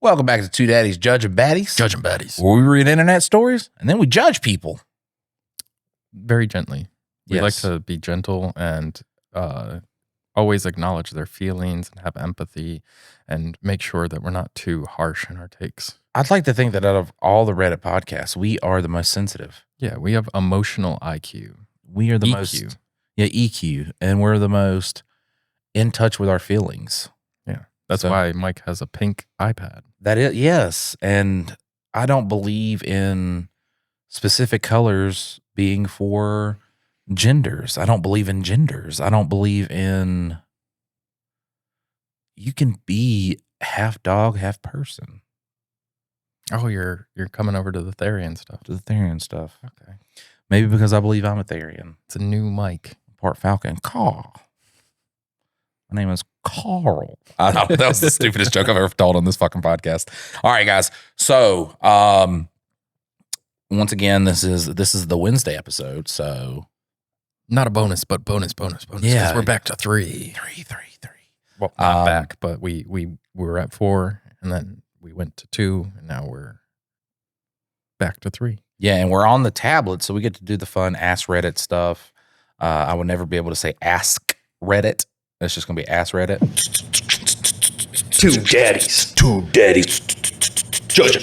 Welcome back to Two Daddies Judging Baddies. Judging baddies. Where we read internet stories and then we judge people. Very gently. We like Yes. to be gentle and always acknowledge their feelings and have empathy and make sure that we're not too harsh in our takes. I'd like to think that out of all the Reddit podcasts, we are the most sensitive. Yeah, we have emotional IQ. We are the EQ. most EQ, and we're the most in touch with our feelings. Yeah. That's So- why Mike has a pink iPad. That is, yes. And I don't believe in specific colors being for genders. I don't believe in genders. I don't believe in, you can be half dog, half person. Oh, you're coming over to the Therian stuff. To the Therian stuff. Okay. Maybe because I believe I'm a Therian. It's a new mic. Part Falcon. Carl. My name is Carl. I know, that was the stupidest joke I've ever told on this fucking podcast. All right, guys. So, once again, this is the Wednesday episode. So, Not a bonus, but bonus. Yeah. 'Cause we're back to 3. three. Well, not back, but we were at 4 and then we went to 2 and now we're back to 3. Yeah, and we're on the tablet, so we get to do the fun Ask Reddit stuff. I would never be able to say Ask Reddit. It's just gonna be Ask Reddit. Two daddies, judging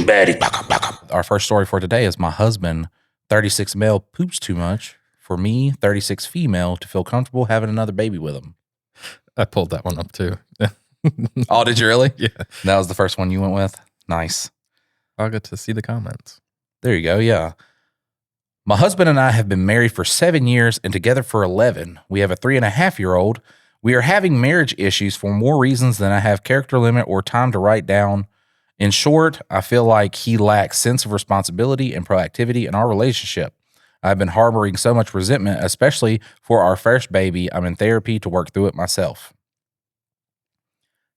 baddies. Our first story for today is my husband, 36 male, poops too much. For me, 36 female, to feel comfortable having another baby with him. I pulled that one up too. Oh, did you really? Yeah. That was the first one you went with? Nice. I'll get to see the comments. There you go, yeah. My husband and I have been married for 7 years and together for 11. We have a 3.5-year-old. We are having marriage issues for more reasons than I have character limit or time to write down. In short, I feel like he lacks sense of responsibility and proactivity in our relationship. I've been harboring so much resentment, especially for our first baby. I'm in therapy to work through it myself.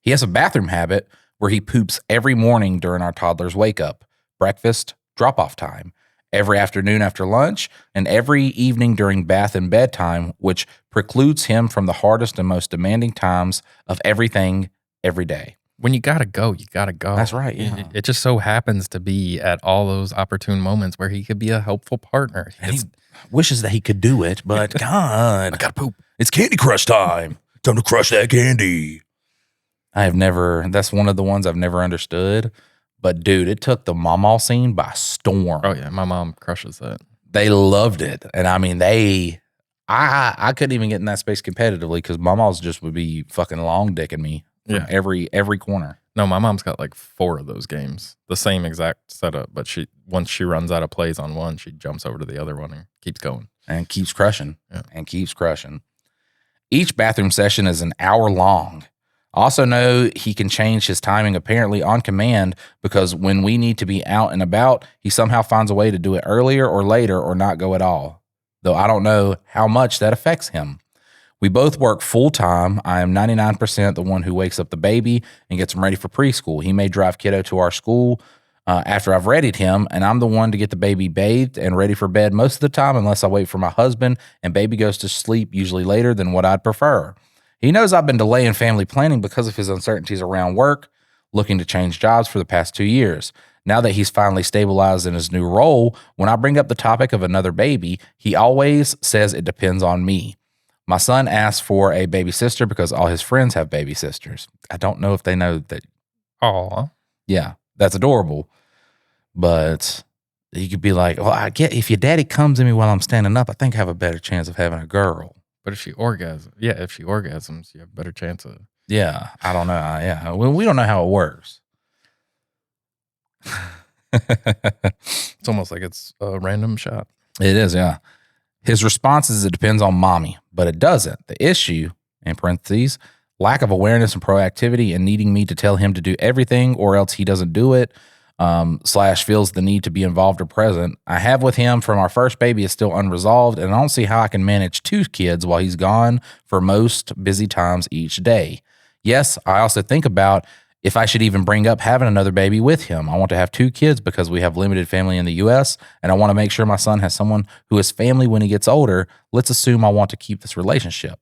He has a bathroom habit where he poops every morning during our toddler's wake up, breakfast, drop-off time, every afternoon after lunch, and every evening during bath and bedtime, which precludes him from the hardest and most demanding times of everything every day. When you gotta go, you gotta go. That's right, yeah. It just so happens to be at all those opportune moments where he could be a helpful partner. And he wishes that he could do it, but God, I gotta poop. it's Candy Crush time. Time to crush that candy. That's one of the ones I've never understood. But dude, it took the Mama scene by storm. Oh yeah, my mom crushes that. They loved it. And I mean, I couldn't even get in that space competitively because Mama's just would be fucking long dicking me from Yeah. every corner. No, my mom's got like 4 of those games. The same exact setup, but once she runs out of plays on one, she jumps over to the other one and keeps going. And keeps crushing. Yeah. And keeps crushing. Each bathroom session is an hour long. Also know he can change his timing apparently on command because when we need to be out and about, he somehow finds a way to do it earlier or later or not go at all. Though I don't know how much that affects him. We both work full time. I am 99% the one who wakes up the baby and gets him ready for preschool. He may drive kiddo to our school after I've readied him, and I'm the one to get the baby bathed and ready for bed most of the time unless I wait for my husband and baby goes to sleep usually later than what I'd prefer. He knows I've been delaying family planning because of his uncertainties around work, looking to change jobs for the past 2 years. Now that he's finally stabilized in his new role, when I bring up the topic of another baby, he always says it depends on me. My son asked for a baby sister because all his friends have baby sisters. I don't know if they know that. Aw. Yeah, that's adorable. But you could be like, well, I get if your daddy comes to me while I'm standing up, I think I have a better chance of having a girl. But if she orgasms, you have a better chance of. Yeah, I don't know. Yeah, well, we don't know how it works. It's almost like it's a random shot. It is, yeah. His response is it depends on mommy, but it doesn't. The issue, in parentheses, lack of awareness and proactivity and needing me to tell him to do everything or else he doesn't do it, / feels the need to be involved or present. I have with him from our first baby is still unresolved, and I don't see how I can manage 2 kids while he's gone for most busy times each day. Yes, I also think about if I should even bring up having another baby with him. I want to have 2 kids because we have limited family in the U.S., and I want to make sure my son has someone who is family when he gets older. Let's assume I want to keep this relationship.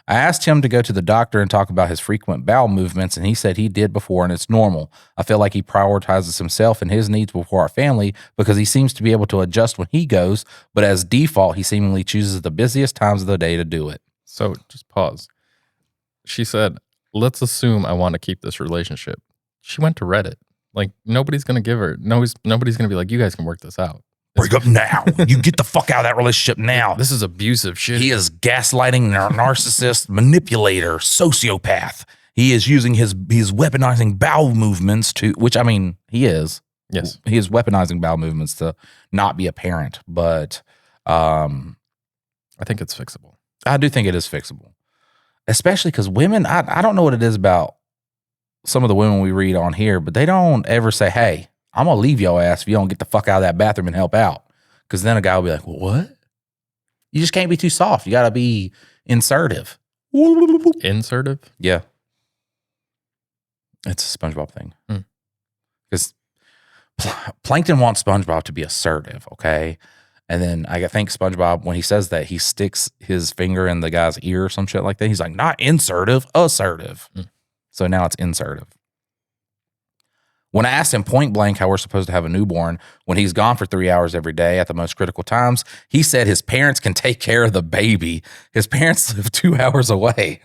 I asked him to go to the doctor and talk about his frequent bowel movements, and he said he did before and it's normal. I feel like he prioritizes himself and his needs before our family because he seems to be able to adjust when he goes, but as default, he seemingly chooses the busiest times of the day to do it. So just pause. She said, let's assume I want to keep this relationship. She went to Reddit. Like, nobody's going to give her, nobody's going to be like, you guys can work this out. Break up now. You get the fuck out of that relationship now. This is abusive shit. He is gaslighting, narcissist, manipulator, sociopath. He is using he's weaponizing bowel movements to, which I mean, he is. Yes. He is weaponizing bowel movements to not be a parent, but I think it's fixable. I do think it is fixable. Especially because women, I don't know what it is about some of the women we read on here, but they don't ever say, hey, I'm going to leave your ass if you don't get the fuck out of that bathroom and help out. Because then a guy will be like, well, what? You just can't be too soft. You got to be insertive. Insertive? Yeah. It's a SpongeBob thing. Because Plankton wants SpongeBob to be assertive, okay? And then I think SpongeBob, when he says that, he sticks his finger in the guy's ear or some shit like that. He's like, not insertive, assertive. So now it's insertive. When I asked him point blank how we're supposed to have a newborn when he's gone for 3 hours every day at the most critical times, he said his parents can take care of the baby. His parents live 2 hours away.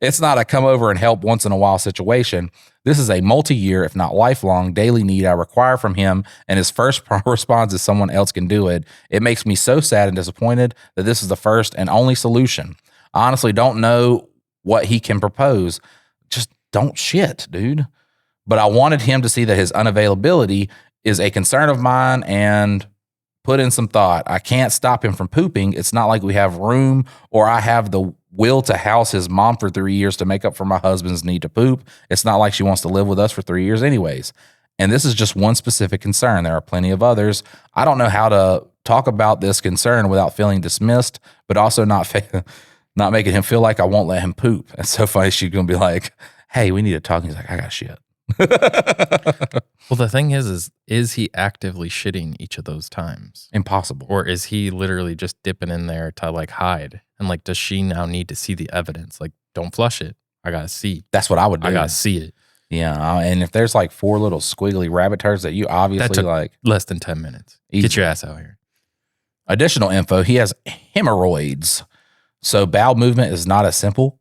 It's not a come over and help once in a while situation. This is a multi-year, if not lifelong, daily need I require from him, and his first response is someone else can do it. It makes me so sad and disappointed that this is the first and only solution. I honestly don't know what he can propose. Just don't shit, dude. But I wanted him to see that his unavailability is a concern of mine and put in some thought. I can't stop him from pooping. It's not like we have room or I have the will to house his mom for 3 years to make up for my husband's need to poop. It's not like she wants to live with us for 3 years anyways. And this is just one specific concern. There are plenty of others. I don't know how to talk about this concern without feeling dismissed, but also not making him feel like I won't let him poop. It's so funny. She's going to be like, hey, we need to talk. And he's like, I got shit. Well, the thing is he actively shitting each of those times? Impossible. Or is he literally just dipping in there to like hide? And like, does she now need to see the evidence? Like, don't flush it. I got to see. That's what I would do. I got to see it. Yeah. And if there's like 4 little squiggly rabbit turds that you obviously that took like. less than 10 minutes. Easy. Get your ass out here. Additional info. He has hemorrhoids. So bowel movement is not as simple, ?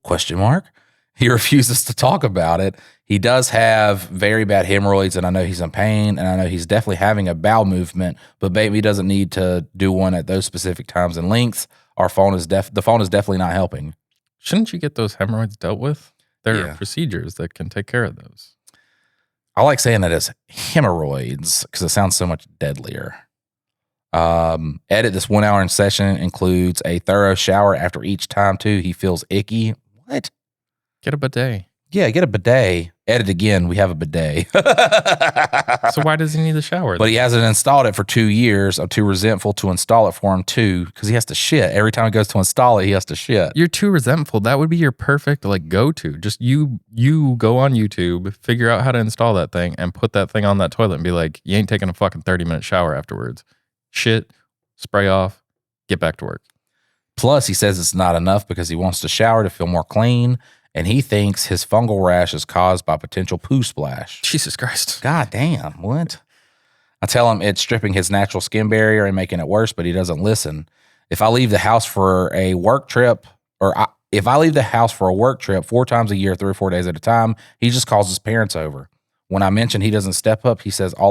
He refuses to talk about it. He does have very bad hemorrhoids, and I know he's in pain, and I know he's definitely having a bowel movement, but baby doesn't need to do one at those specific times and lengths. The phone is definitely not helping. Shouldn't you get those hemorrhoids dealt with? There Yeah. are procedures that can take care of those. I like saying that as hemorrhoids because it sounds so much deadlier. Edit, this 1 hour session includes a thorough shower after each time too. He feels icky. What? Get a bidet. Yeah, get a bidet. Edit again. We have a bidet. So why does he need the shower? But he hasn't installed it for 2 years. I'm too resentful to install it for him too because he has to shit. Every time he goes to install it, he has to shit. You're too resentful. That would be your perfect like go-to. Just you go on YouTube, figure out how to install that thing, and put that thing on that toilet and be like, you ain't taking a fucking 30-minute shower afterwards. Shit, spray off, get back to work. Plus, he says it's not enough because he wants to shower to feel more clean, and he thinks his fungal rash is caused by potential poo splash. Jesus Christ. God damn, what? I tell him it's stripping his natural skin barrier and making it worse, but he doesn't listen. If I leave the house for a work trip, if I leave the house for a work trip 4 times a year, 3 or 4 days at a time, he just calls his parents over. When I mention he doesn't step up, he says I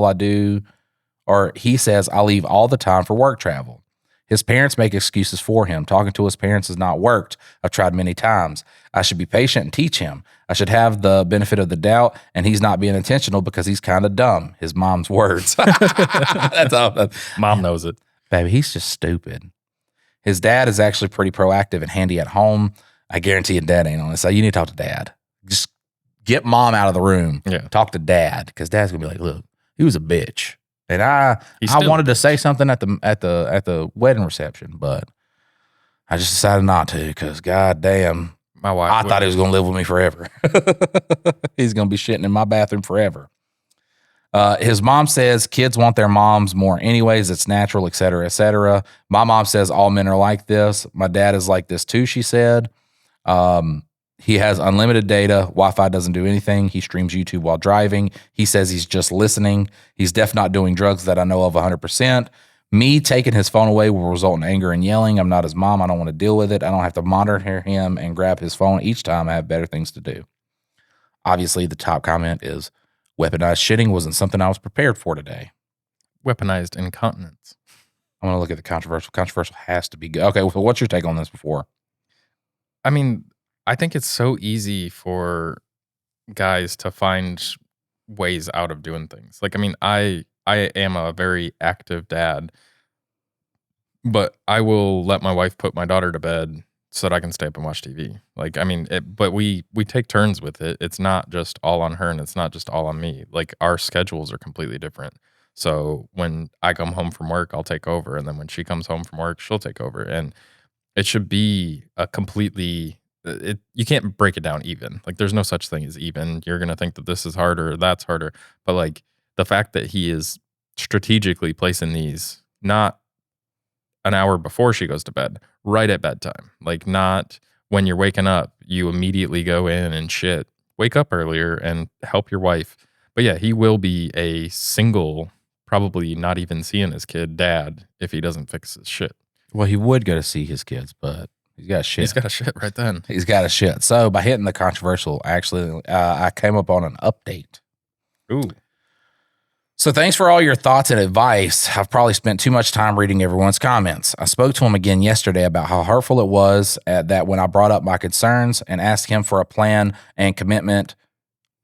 leave all the time for work travel. His parents make excuses for him. Talking to his parents has not worked. I've tried many times. I should be patient and teach him. I should have the benefit of the doubt, and he's not being intentional because he's kind of dumb. His mom's words. That's all. Mom knows it. Baby, he's just stupid. His dad is actually pretty proactive and handy at home. I guarantee your dad ain't on this. So you need to talk to dad. Just get mom out of the room. Yeah. Talk to dad because dad's gonna be like, look, he was a bitch. And I wanted to say something at the wedding reception, but I just decided not to because goddamn, My wife. I thought he was gonna live with me forever. He's gonna be shitting in my bathroom forever. His mom says kids want their moms more anyways. It's natural, et cetera, et cetera. My mom says all men are like this. My dad is like this too, she said. He has unlimited data. Wi-Fi doesn't do anything. He streams YouTube while driving. He says he's just listening. He's definitely not doing drugs that I know of 100%. Me taking his phone away will result in anger and yelling. I'm not his mom. I don't want to deal with it. I don't have to monitor him and grab his phone each time. I have better things to do. Obviously, the top comment is, weaponized shitting wasn't something I was prepared for today. Weaponized incontinence. I'm going to look at the controversial. Controversial has to be good. Okay, so what's your take on this before? I mean, I think it's so easy for guys to find ways out of doing things. Like, I mean, I am a very active dad, but I will let my wife put my daughter to bed so that I can stay up and watch TV. Like, I mean, but we take turns with it. It's not just all on her and it's not just all on me. Like, our schedules are completely different. So when I come home from work, I'll take over. And then when she comes home from work, she'll take over. And it should be a completely, you can't break it down even. Like, there's no such thing as even. You're going to think that this is harder, that's harder. But like, the fact that he is strategically placing these, not an hour before she goes to bed, right at bedtime. Like, not when you're waking up, you immediately go in and shit. Wake up earlier and help your wife. But yeah, he will be a single, probably not even seeing his kid dad if he doesn't fix his shit. Well, he would go to see his kids, but he's got shit. He's got a shit right then. He's got a shit. So by hitting the controversial, actually, I came up on an update. Ooh. So thanks for all your thoughts and advice. I've probably spent too much time reading everyone's comments. I spoke to him again yesterday about how hurtful it was that when I brought up my concerns and asked him for a plan and commitment,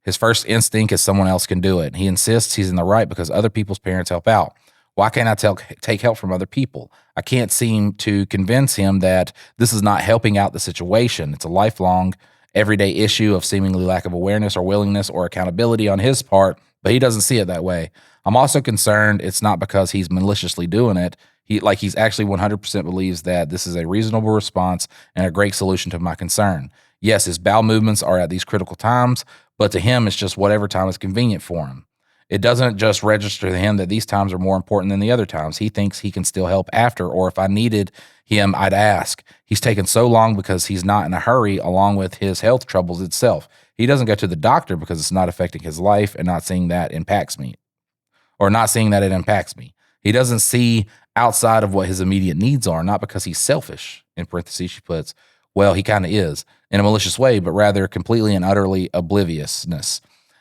his first instinct is someone else can do it. He insists he's in the right because other people's parents help out. Why can't I take help from other people? I can't seem to convince him that this is not helping out the situation. It's a lifelong, everyday issue of seemingly lack of awareness or willingness or accountability on his part, but he doesn't see it that way. I'm also concerned it's not because he's maliciously doing it. He's actually 100% believes that this is a reasonable response and a great solution to my concern. Yes, his bowel movements are at these critical times, but to him, it's just whatever time is convenient for him. It doesn't just register to him that these times are more important than the other times. He thinks he can still help after, or if I needed him, I'd ask. He's taken so long because he's not in a hurry, along with his health troubles itself. He doesn't go to the doctor because it's not affecting his life and not seeing that impacts me. Or not seeing that it impacts me. He doesn't see outside of what his immediate needs are, not because he's selfish, in parentheses she puts, well, he kind of is, in a malicious way, but rather completely and utterly obliviousness.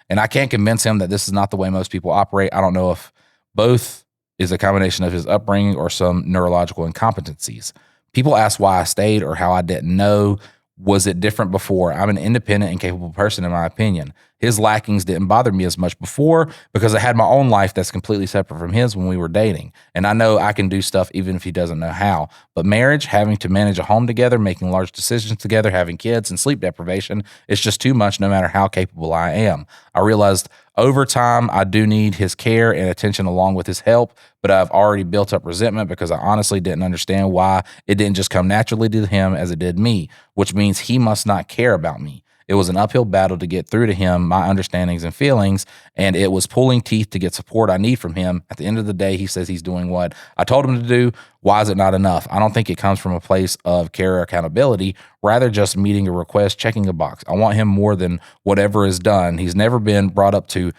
And I can't convince him that this is not the way most people operate. I don't know if both is a combination of his upbringing or some neurological incompetencies. People ask why I stayed or how I didn't know. Was it different before? I'm an independent and capable person, in my opinion. His lackings didn't bother me as much before because I had my own life that's completely separate from his when we were dating. And I know I can do stuff even if he doesn't know how. But marriage, having to manage a home together, making large decisions together, having kids, and sleep deprivation, it's just too much no matter how capable I am. I realized over time I do need his care and attention along with his help, but I've already built up resentment because I honestly didn't understand why it didn't just come naturally to him as it did me, which means he must not care about me. It was an uphill battle to get through to him, my understandings and feelings, and it was pulling teeth to get support I need from him. At the end of the day, he says he's doing what I told him to do. Why is it not enough? I don't think it comes from a place of care or accountability, rather just meeting a request, checking a box. I want him more than whatever is done. He's never been brought up to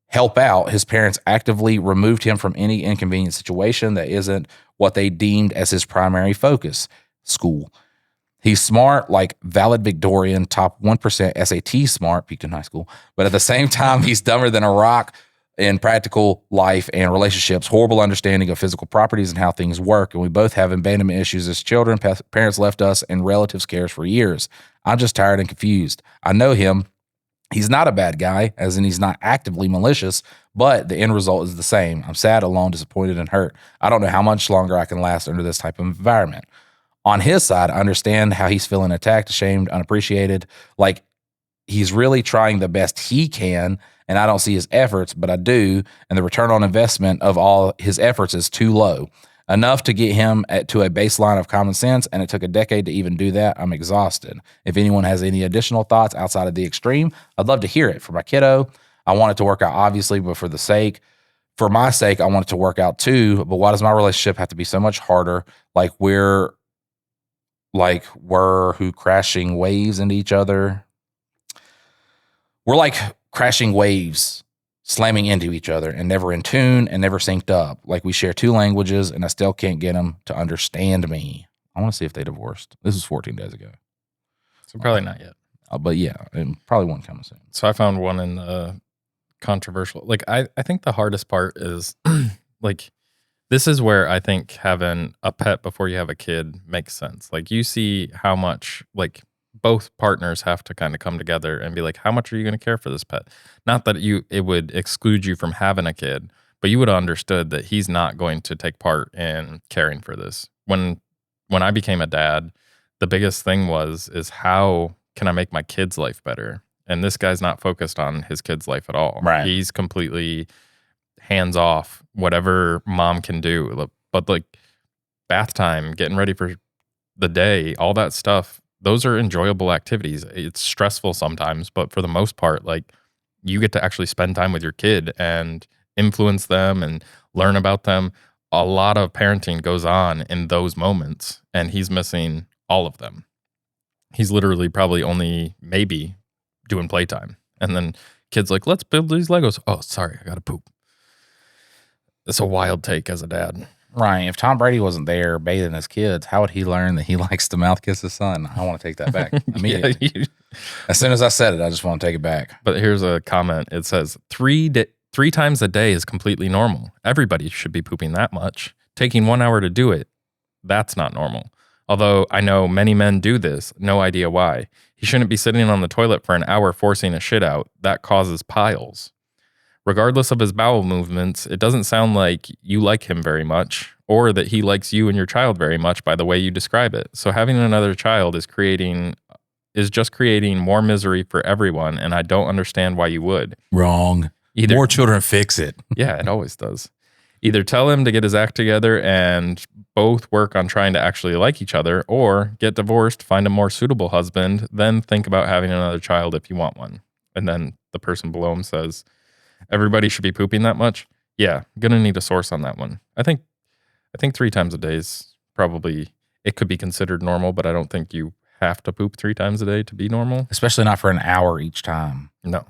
help out. His parents actively removed him from any inconvenient situation that isn't what they deemed as his primary focus, school. He's smart, like valedictorian, top 1% SAT smart, peaked in high school. But at the same time, he's dumber than a rock in practical life and relationships, horrible understanding of physical properties and how things work. And we both have abandonment issues as children. Parents left us and relatives cares for years. I'm just tired and confused. I know him. He's not a bad guy, as in he's not actively malicious, but the end result is the same. I'm sad, alone, disappointed, and hurt. I don't know how much longer I can last under this type of environment. On his side, I understand how he's feeling attacked, ashamed, unappreciated. Like he's really trying the best he can, and I don't see his efforts, but I do. And the return on investment of all his efforts is too low. Enough to get him to a baseline of common sense, and it took a decade to even do that. I'm exhausted. If anyone has any additional thoughts outside of the extreme, I'd love to hear it. For my kiddo, I want it to work out, obviously, but for my sake, I want it to work out too. But why does my relationship have to be so much harder? Like we're who crashing waves into each other. We're like crashing waves, slamming into each other and never in tune and never synced up. Like we share 2 languages and I still can't get them to understand me. I want to see if they divorced. This was 14 days ago. So probably not yet. But yeah, and probably one coming soon. So I found one in the controversial. Like I think the hardest part is like this is where I think having a pet before you have a kid makes sense. Like you see how much like both partners have to kind of come together and be like, how much are you going to care for this pet? Not that it would exclude you from having a kid, but you would have understood that he's not going to take part in caring for this. When I became a dad, the biggest thing is how can I make my kid's life better? And this guy's not focused on his kid's life at all. Right. He's completely hands off, whatever mom can do. But like bath time, getting ready for the day, all that stuff, those are enjoyable activities. It's stressful sometimes, but for the most part, like you get to actually spend time with your kid and influence them and learn about them. A lot of parenting goes on in those moments, and he's missing all of them. He's literally probably only maybe doing playtime. And then kids like, let's build these Legos. Oh, sorry, I got to poop. It's a wild take as a dad. Right. If Tom Brady wasn't there bathing his kids, how would he learn that he likes to mouth kiss his son? I want to take that back immediately. Yeah, as soon as I said it, I just want to take it back. But here's a comment. It says, 3 times a day is completely normal. Everybody should be pooping that much. Taking 1 hour to do it, that's not normal. Although I know many men do this, no idea why. He shouldn't be sitting on the toilet for an hour forcing a shit out. That causes piles. Regardless of his bowel movements, it doesn't sound like you like him very much, or that he likes you and your child very much by the way you describe it. So having another child is just creating more misery for everyone, and I don't understand why you would. Wrong. More children fix it. Yeah, it always does. Either tell him to get his act together and both work on trying to actually like each other, or get divorced, find a more suitable husband, then think about having another child if you want one. And then the person below him says, everybody should be pooping that much. Yeah, gonna need a source on that one. I think 3 times a day is probably, it could be considered normal, but I don't think you have to poop 3 times a day to be normal. Especially not for an hour each time. No.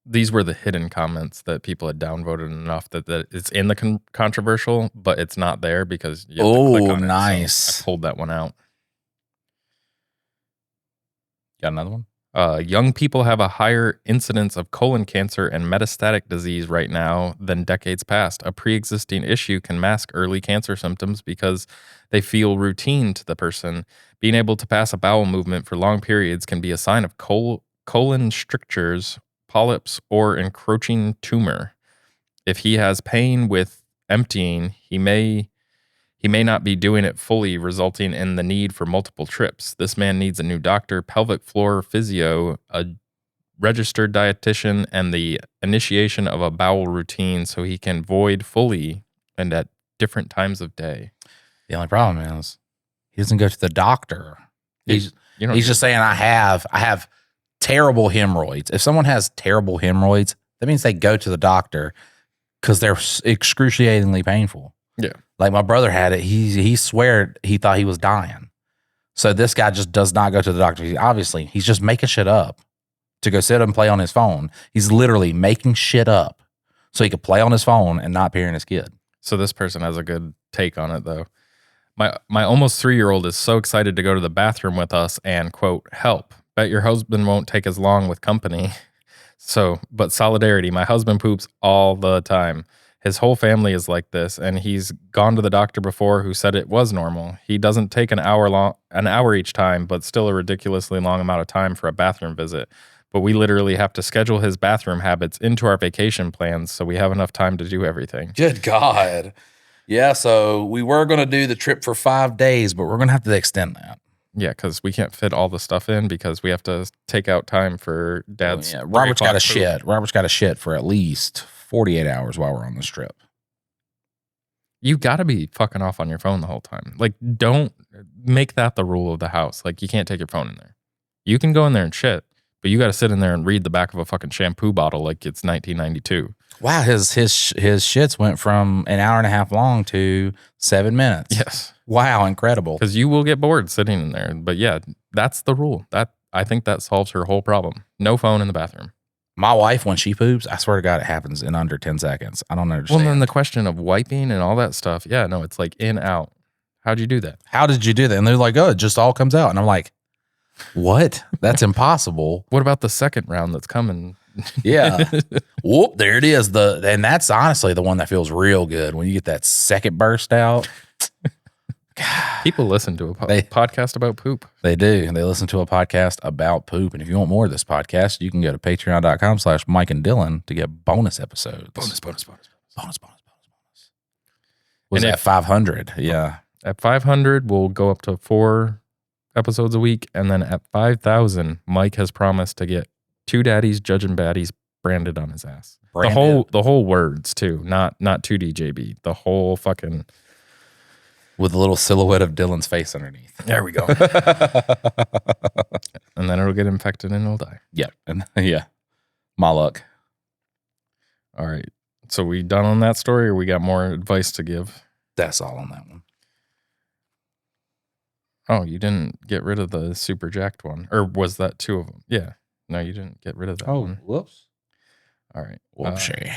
These were the hidden comments that people had downvoted enough that it's in the controversial, but it's not there because you have to click on it. Nice. So I pulled that one out. Got another one? Young people have a higher incidence of colon cancer and metastatic disease right now than decades past. A pre-existing issue can mask early cancer symptoms because they feel routine to the person. Being able to pass a bowel movement for long periods can be a sign of colon strictures, polyps, or encroaching tumor. If he has pain with emptying, he may not be doing it fully, resulting in the need for multiple trips. This man needs a new doctor, pelvic floor physio, a registered dietitian, and the initiation of a bowel routine so he can void fully and at different times of day. The only problem is he doesn't go to the doctor. He's just saying, I have terrible hemorrhoids. If someone has terrible hemorrhoids, that means they go to the doctor because they're excruciatingly painful. Yeah. Like my brother had it. He swear he thought he was dying. So this guy just does not go to the doctor. He's just making shit up to go sit and play on his phone. He's literally making shit up so he could play on his phone and not parent his kid. So this person has a good take on it though. My almost 3-year-old is so excited to go to the bathroom with us and quote, help. Bet your husband won't take as long with company. But solidarity, my husband poops all the time. His whole family is like this, and he's gone to the doctor before who said it was normal. He doesn't take an hour each time, but still a ridiculously long amount of time for a bathroom visit. But we literally have to schedule his bathroom habits into our vacation plans so we have enough time to do everything. Good God. Yeah, so we were going to do the trip for 5 days, but we're going to have to extend that. Yeah, because we can't fit all the stuff in because we have to take out time for dad's. Yeah, Robert's got to shit for at least 48 hours while we're on this trip. You got to be fucking off on your phone the whole time. Like, don't make that the rule of the house. Like, you can't take your phone in there. You can go in there and shit, But you got to sit in there and read the back of a fucking shampoo bottle like it's 1992. Wow, his shits went from an hour and a half long to 7 minutes. Yes. Wow, incredible. Because you will get bored sitting in there. But yeah, that's the rule. I think that solves her whole problem. No phone in the bathroom. My wife, when she poops, I swear to God, it happens in under 10 seconds. I don't understand. Well, then the question of wiping and all that stuff. Yeah, no, it's like in, out. How'd you do that? How did you do that? And they're like, oh, it just all comes out. And I'm like, what? That's impossible. What about the second round that's coming? Yeah. Whoop, there it is. And that's honestly the one that feels real good when you get that second burst out. People listen to a podcast about poop. They do. And they listen to a podcast about poop. And if you want more of this podcast, you can go to patreon.com/Mike and Dylan to get bonus episodes. Bonus. Was at 500. Yeah. At 500, we'll go up to 4 episodes a week. And then at 5,000, Mike has promised to get 2 daddies judging baddies branded on his ass. Branded? The whole words too, not 2DJB. The whole fucking... With a little silhouette of Dylan's face underneath. There we go. And then it'll get infected and it'll die. Yeah. And yeah. My luck. All right. So we done on that story, or we got more advice to give? That's all on that one. Oh, you didn't get rid of the super jacked one. Or was that 2 of them? Yeah. No, you didn't get rid of that one. Whoops. All right. Whoopsie.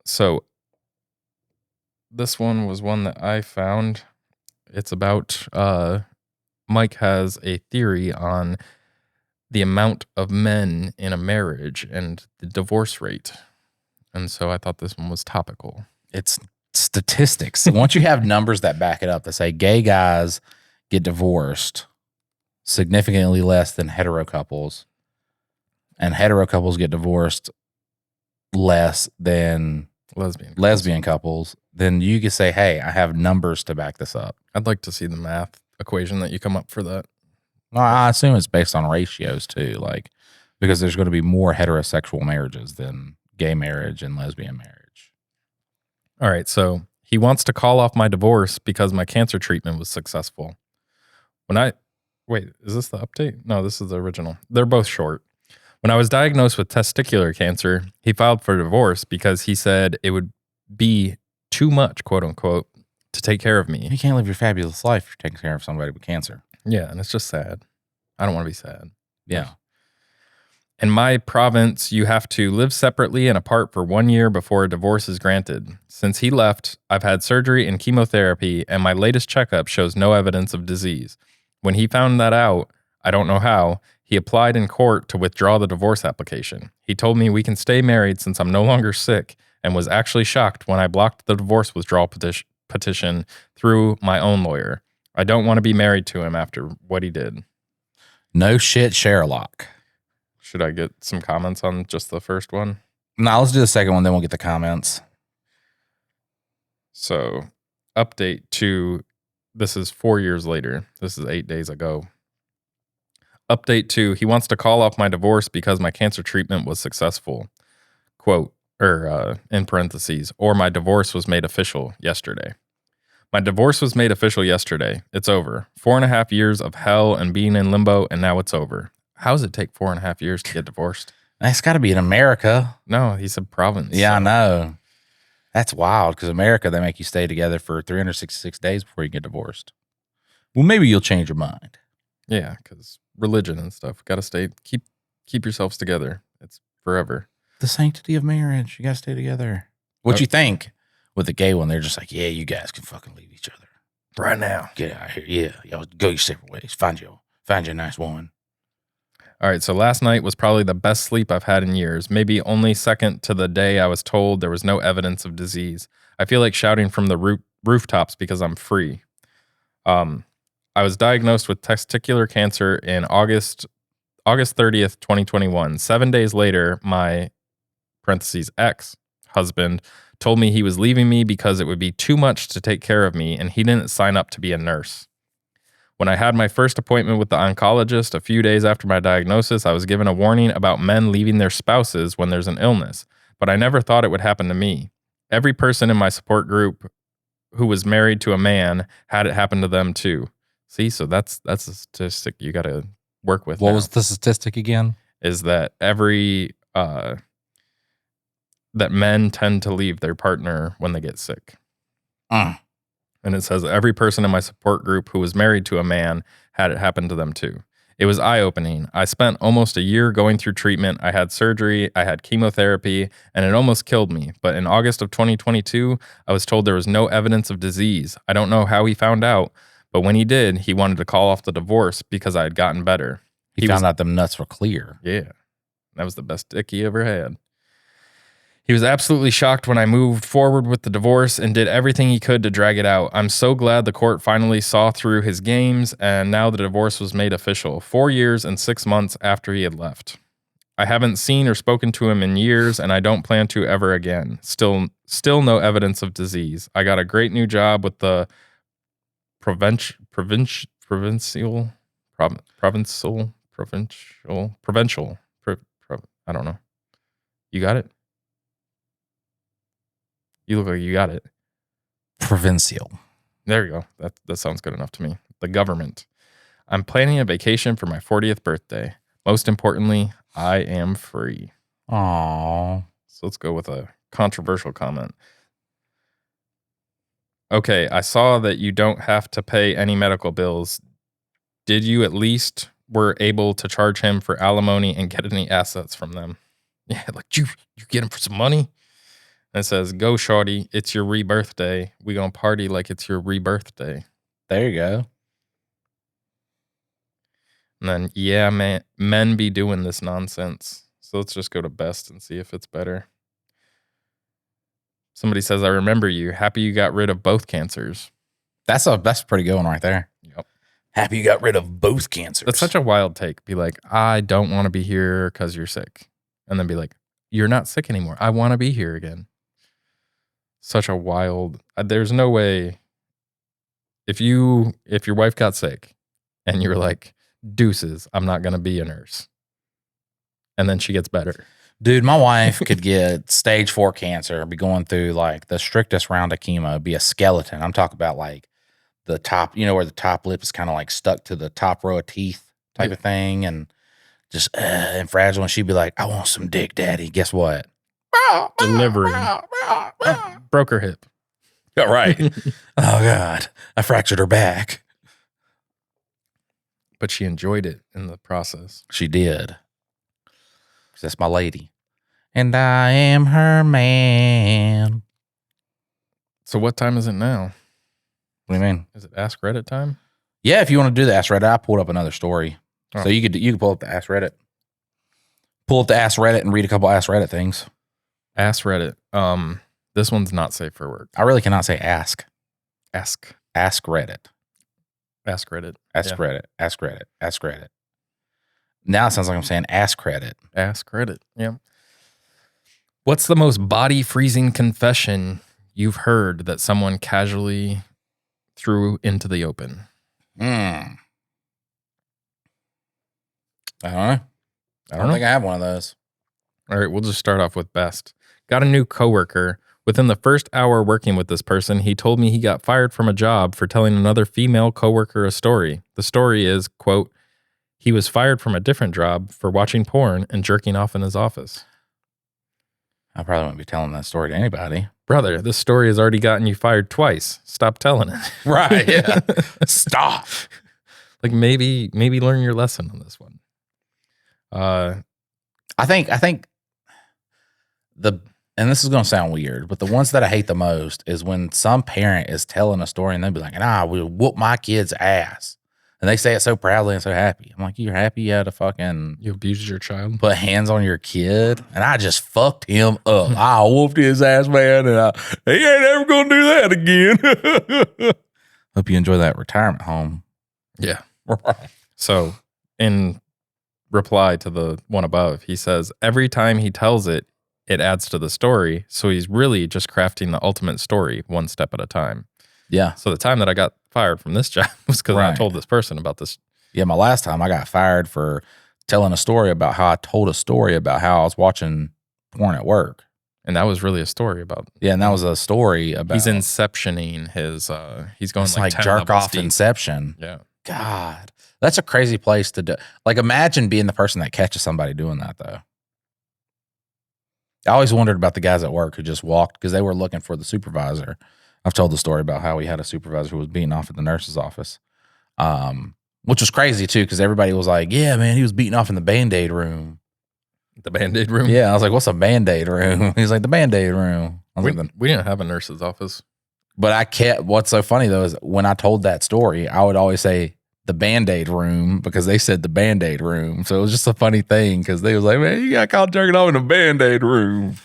So this one was one that I found. It's about Mike has a theory on the amount of men in a marriage and the divorce rate. And so I thought this one was topical. It's statistics. Once you have numbers that back it up, that say gay guys get divorced significantly less than hetero couples, and hetero couples get divorced less than lesbian couples, then you can say, hey, I have numbers to back this up. I'd like to see the math equation that you come up for that. Well, I assume it's based on ratios too, like because there's going to be more heterosexual marriages than gay marriage and lesbian marriage. All right, so he wants to call off my divorce because my cancer treatment was successful. Wait, is this the update? No, this is the original. They're both short. When I was diagnosed with testicular cancer, he filed for divorce because he said it would be too much, quote unquote, to take care of me. You can't live your fabulous life if you're taking care of somebody with cancer. Yeah, and it's just sad. I don't want to be sad. Yeah. In my province, you have to live separately and apart for 1 year before a divorce is granted. Since he left, I've had surgery and chemotherapy, and my latest checkup shows no evidence of disease. When he found that out, I don't know how, he applied in court to withdraw the divorce application. He told me we can stay married since I'm no longer sick, and was actually shocked when I blocked the divorce withdrawal petition through my own lawyer. I don't want to be married to him after what he did. No shit, Sherlock. Should I get some comments on just the first one? No, let's do the second one, then we'll get the comments. So, update to, this is 4 years later. This is 8 days ago. Update to, he wants to call off my divorce because my cancer treatment was successful. Quote, in parentheses, or my divorce was made official yesterday. My divorce was made official yesterday. It's over. 4.5 years of hell and being in limbo, and now it's over. How does it take 4.5 years to get divorced? It's got to be in America. No, he said province. Yeah, so. I know. That's wild because America, they make you stay together for 366 days before you get divorced. Well, maybe you'll change your mind. Yeah, because religion and stuff. Got to stay, keep yourselves together. It's forever. The sanctity of marriage. You got to stay together. What you think with the gay one? They're just like, yeah, you guys can fucking leave each other right now. Get out of here. Yeah, y'all go your separate ways. Find you a nice woman. All right, so last night was probably the best sleep I've had in years, maybe only second to the day I was told there was no evidence of disease. I feel like shouting from the rooftops because I'm free. I was diagnosed with testicular cancer in August 30th, 2021. 7 days later, my parentheses ex-husband told me he was leaving me because it would be too much to take care of me, and he didn't sign up to be a nurse. When I had my first appointment with the oncologist a few days after my diagnosis, I was given a warning about men leaving their spouses when there's an illness, but I never thought it would happen to me. Every person in my support group who was married to a man had it happen to them too. See, so that's a statistic you got to work with. What now, was the statistic again? is that that men tend to leave their partner when they get sick. Mm. And it says every person in my support group who was married to a man had it happen to them too. It was eye-opening. I spent almost a year going through treatment. I had surgery, I had chemotherapy, and it almost killed me. But in August of 2022, I was told there was no evidence of disease. I don't know how he found out, but when he did, he wanted to call off the divorce because I had gotten better. He found out them nuts were clear. Yeah, that was the best dick he ever had. He was absolutely shocked when I moved forward with the divorce and did everything he could to drag it out. I'm so glad the court finally saw through his games, and now the divorce was made official 4 years and 6 months after he had left. I haven't seen or spoken to him in years, and I don't plan to ever again. Still no evidence of disease. I got a great new job with the provincial, I don't know. You got it? You look like you got it. Provincial. There you go. That sounds good enough to me. The government. I'm planning a vacation for my 40th birthday. Most importantly, I am free. Aww. So let's go with a controversial comment. Okay, I saw that you don't have to pay any medical bills. Did you at least were able to charge him for alimony and get any assets from them? Yeah, like you get him for some money? And it says, go shorty, it's your rebirth day. We gonna party like it's your rebirth day. There you go. And then, yeah, man, men be doing this nonsense. So let's just go to best and see if it's better. Somebody says, I remember you. Happy you got rid of both cancers. That's a pretty good one right there. Yep. Happy you got rid of both cancers. That's such a wild take. Be like, I don't want to be here because you're sick. And then be like, you're not sick anymore. I want to be here again. Such a wild, there's no way. If your wife got sick and you were like, deuces, I'm not going to be a nurse. And then she gets better. Dude, my wife could get stage 4 cancer, be going through like the strictest round of chemo, be a skeleton. I'm talking about like the top, where the top lip is kind of like stuck to the top row of teeth type of thing, and just and fragile. And she'd be like, I want some dick, daddy. Guess what? Delivery. Broke her hip. Yeah, right. Oh, God. I fractured her back. But she enjoyed it in the process. She did. 'Cause that's my lady. And I am her man. So what time is it now? What do you mean? Is it Ask Reddit time? Yeah, if you want to do the Ask Reddit, I pulled up another story. Oh. So you could pull up the Ask Reddit. Pull up the Ask Reddit and read a couple Ask Reddit things. Ask Reddit. This one's not safe for work. I really cannot say ask. Ask. Ask Reddit. Ask Reddit. Ask Yeah. Reddit. Ask Reddit. Ask Reddit. Now it sounds like I'm saying ask credit. Ask Reddit. Yeah. What's the most body freezing confession you've heard that someone casually threw into the open? I don't know. I don't think I have one of those. All right, we'll just start off with best. Got a new coworker. Within the first hour working with this person, he told me he got fired from a job for telling another female coworker a story. The story is, quote, he was fired from a different job for watching porn and jerking off in his office. I probably wouldn't be telling that story to anybody. Brother, this story has already gotten you fired twice. Stop telling it. Right. Yeah. Stop. Like maybe learn your lesson on this one. I think and this is going to sound weird, but the ones that I hate the most is when some parent is telling a story and they'll be like, I will whoop my kid's ass. And they say it so proudly and so happy. I'm like, you're happy you had to fucking You abused your child? put hands on your kid? And I just fucked him up. I whooped his ass, man, and he ain't ever going to do that again. Hope you enjoy that retirement home. Yeah. So in reply to the one above, he says, every time he tells it, it adds to the story. So he's really just crafting the ultimate story one step at a time. Yeah. So the time that I got fired from this job was because I Right. told this person about this. Yeah, my last time I got fired for telling a story about how I told a story about how I was watching porn at work. And that was really a story about. Yeah, and that was a story about He's inceptioning his. He's going it's like like 10 jerk levels off deep. Inception. Yeah. God. That's a crazy place to do. Like, imagine being the person that catches somebody doing that, though. I always wondered about the guys at work who just walked because they were looking for the supervisor. I've told the story about how we had a supervisor who was beating off at the nurse's office, which was crazy, too, because everybody was like, yeah, man, he was beating off in the Band-Aid room. The Band-Aid room? Yeah, I was like, what's a Band-Aid room? He's like, the Band-Aid room. We didn't have a nurse's office. But I kept, what's so funny, though, is when I told that story, I would always say the Band-Aid room because they said the Band-Aid room. So it was just a funny thing because they was like, man, you got caught jerking off in the Band-Aid room.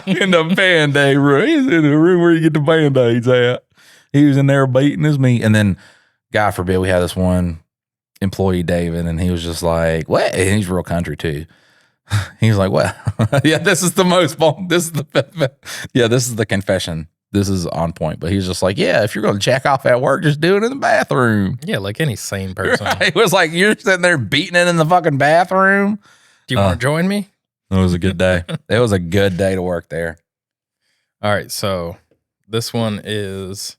In the Band-Aid room. He's in the room where you get the Band-Aids at. He was in there beating his meat. And then, God forbid, we had this one employee, David, and he was just like, what? And he's real country, too. He was like, what? Yeah, this is the most, this is the confession. This is on point. But he's just like, yeah, if you're going to jack off at work, just do it in the bathroom. Yeah, like any sane person. Right? It was like, you're sitting there beating it in the fucking bathroom. Do you want to join me? It was a good day. It was a good day to work there. All right, so this one is,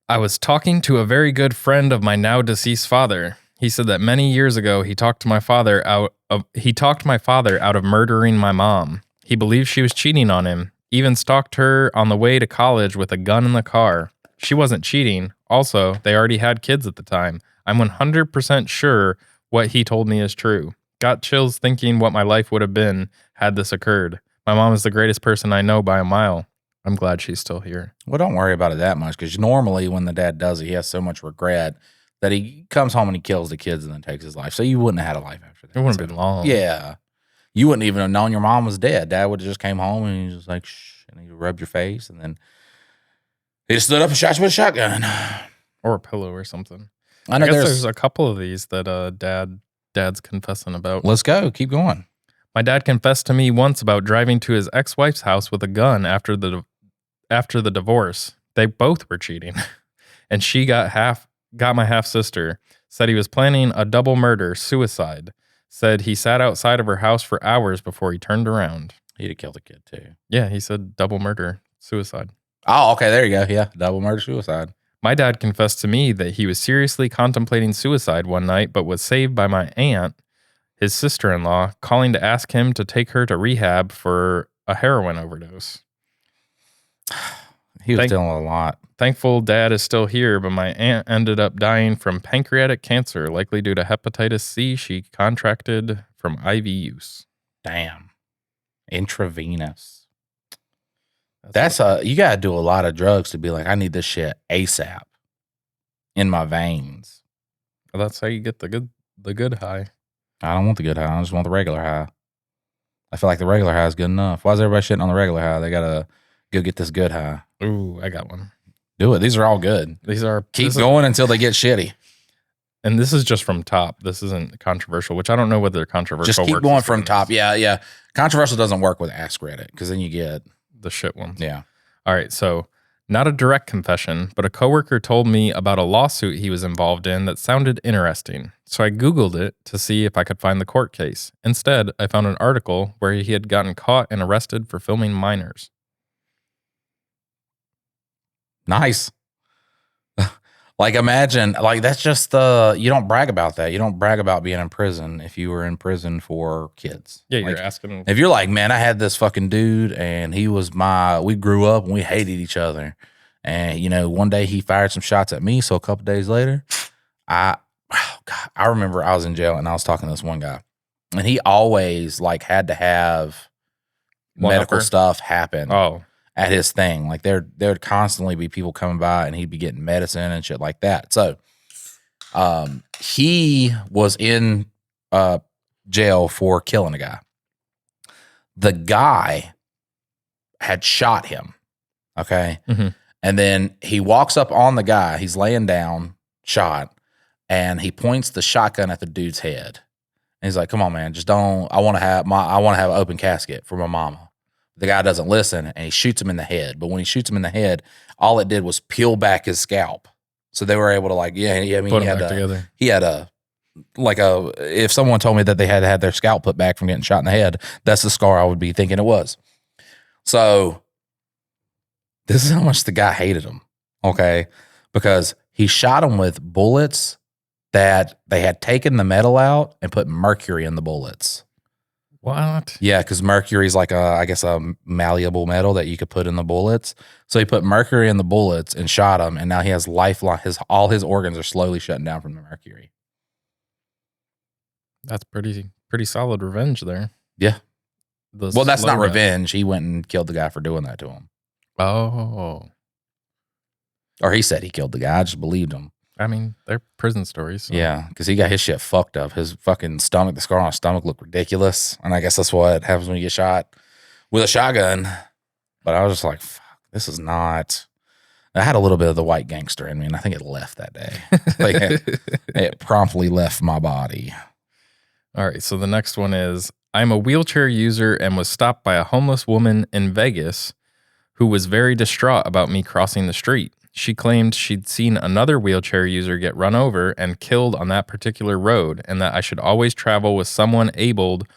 I was talking to a very good friend of my now deceased father. He said that many years ago, he talked my father out of murdering my mom. He believed she was cheating on him, even stalked her on the way to college with a gun in the car. She wasn't cheating. Also, they already had kids at the time. I'm 100% sure what he told me is true. Got chills thinking what my life would have been had this occurred. My mom is the greatest person I know by a mile. I'm glad she's still here. Well, don't worry about it that much because normally when the dad does it, he has so much regret that he comes home and he kills the kids and then takes his life. So you wouldn't have had a life after that. It wouldn't have been long. Yeah. You wouldn't even have known your mom was dead. Dad would have just came home and he was just like, shh, and he rubbed your face and then he just stood up and shot you with a shotgun. Or a pillow or something. I know there's a couple of these that dad's confessing about. Let's go. Keep going. My dad confessed to me once about driving to his ex-wife's house with a gun after the divorce. They both were cheating. And she got my half-sister. Said he was planning a double murder, suicide. Said he sat outside of her house for hours before he turned around. He'd have killed a kid too. Yeah, he said double murder, suicide. Oh, okay. There you go. Yeah. Double murder, suicide. My dad confessed to me that he was seriously contemplating suicide one night, but was saved by my aunt, his sister-in-law, calling to ask him to take her to rehab for a heroin overdose. He was dealing with a lot. Thankful dad is still here, but my aunt ended up dying from pancreatic cancer, likely due to hepatitis C she contracted from IV use. Damn. Intravenous. You got to do a lot of drugs to be like, I need this shit ASAP in my veins. Well, that's how you get the good high. I don't want the good high. I just want the regular high. I feel like the regular high is good enough. Why is everybody shitting on the regular high? They got to go get this good high. Ooh, I got one. Do it. These are all good. Keep going until they get shitty. And this is just from top. This isn't controversial, which I don't know whether they're controversial. Just keep going from top. Yeah. Controversial doesn't work with Ask Reddit because then you get the shit ones. Yeah. All right. So not a direct confession, but a coworker told me about a lawsuit he was involved in that sounded interesting. So I Googled it to see if I could find the court case. Instead, I found an article where he had gotten caught and arrested for filming minors. Nice. Like, imagine, like, that's just you don't brag about that. You don't brag about being in prison if you were in prison for kids. Yeah, like, you're asking. If you're like, man, I had this fucking dude and we grew up and we hated each other. And, one day he fired some shots at me. So a couple days later, I remember I was in jail and I was talking to this one guy. And he always, like, had to have medical stuff happen. Oh. At his thing. Like there'd constantly be people coming by and he'd be getting medicine and shit like that. So he was in jail for killing a guy. The guy had shot him. Okay. Mm-hmm. And then he walks up on the guy, he's laying down, shot, and he points the shotgun at the dude's head. And he's like, come on, man, just don't, I want to have an open casket for my mama. The guy doesn't listen and he shoots him in the head. But when he shoots him in the head, all it did was peel back his scalp. So they were able to put him back together. If someone told me that they had to have their scalp put back from getting shot in the head, that's the scar I would be thinking it was. So this is how much the guy hated him. Okay. Because He shot him with bullets that they had taken the metal out and put mercury in the bullets. What? Yeah, because mercury is like I guess a malleable metal that you could put in the bullets. So he put mercury in the bullets and shot him, and now he has lifelong. All his organs are slowly shutting down from the mercury. That's pretty solid revenge there. Yeah. The Well, that's slow not death. revenge. He went and killed the guy for doing that to him. Oh. Or he said he killed the guy. I just believed him. I mean, they're prison stories. So. Yeah, because he got his shit fucked up. His fucking stomach, the scar on his stomach looked ridiculous. And I guess that's what happens when you get shot with a shotgun. But I was just like, fuck, this is not. I had a little bit of the white gangster in me, and I think it left that day. Like it promptly left my body. All right, so the next one is, I'm a wheelchair user and was stopped by a homeless woman in Vegas who was very distraught about me crossing the street. She claimed she'd seen another wheelchair user get run over and killed on that particular road, and that I should always travel with someone abled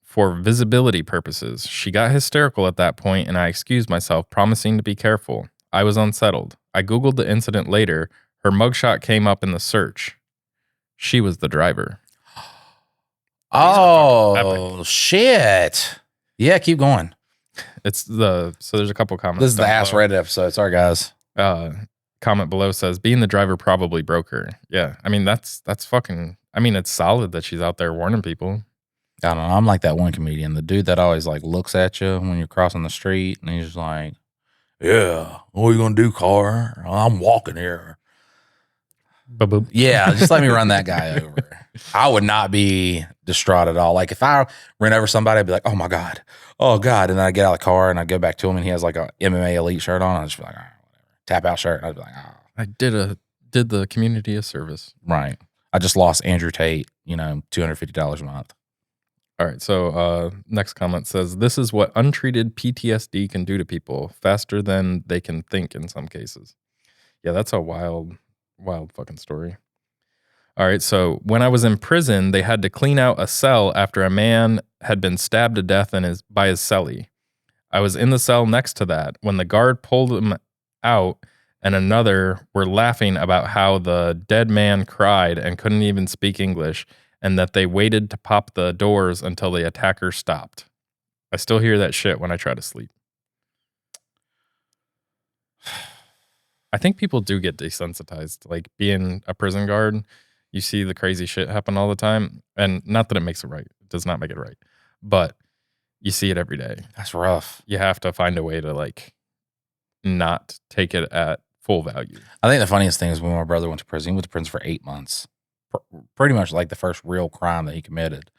for visibility purposes. She got hysterical at that point, and I excused myself, promising to be careful. I was unsettled. I Googled the incident later. Her mugshot came up in the search. She was the driver. Oh, shit. Yeah, keep going. So there's a couple comments. This is the down Ask below. Reddit episode. Sorry, guys. Comment below says, being the driver probably broke her. Yeah, I mean, that's fucking, I mean, it's solid that she's out there warning people. I don't know. I'm like that one comedian, the dude that always like looks at you when you're crossing the street, and he's just like, "Yeah, what are you gonna do, car? I'm walking here." Ba-boom. Yeah, just let me run that guy over. I would not be distraught at all. Like if I ran over somebody, I'd be like, "Oh my god, oh god," and then I get out of the car and I go back to him, and he has like a MMA elite shirt on. I'd just be like, "All right, whatever." Tap out shirt, and I'd be like, "Oh." I did the community a service. Right. I just lost Andrew Tate, $250 a month. All right, so next comment says, this is what untreated PTSD can do to people faster than they can think in some cases. Yeah, that's a wild fucking story. All right, so when I was in prison, they had to clean out a cell after a man had been stabbed to death by his cellie. I was in the cell next to that when the guard pulled him out, and another were laughing about how the dead man cried and couldn't even speak English, and that they waited to pop the doors until the attacker stopped. I still hear that shit when I try to sleep. I think people do get desensitized. Like being a prison guard, you see the crazy shit happen all the time. And not that it makes it right. It does not make it right. But you see it every day. That's rough. You have to find a way to like not take it at full value. I think the funniest thing is when my brother went to prison. He went to prison for 8 months. Pretty much like the first real crime that he committed.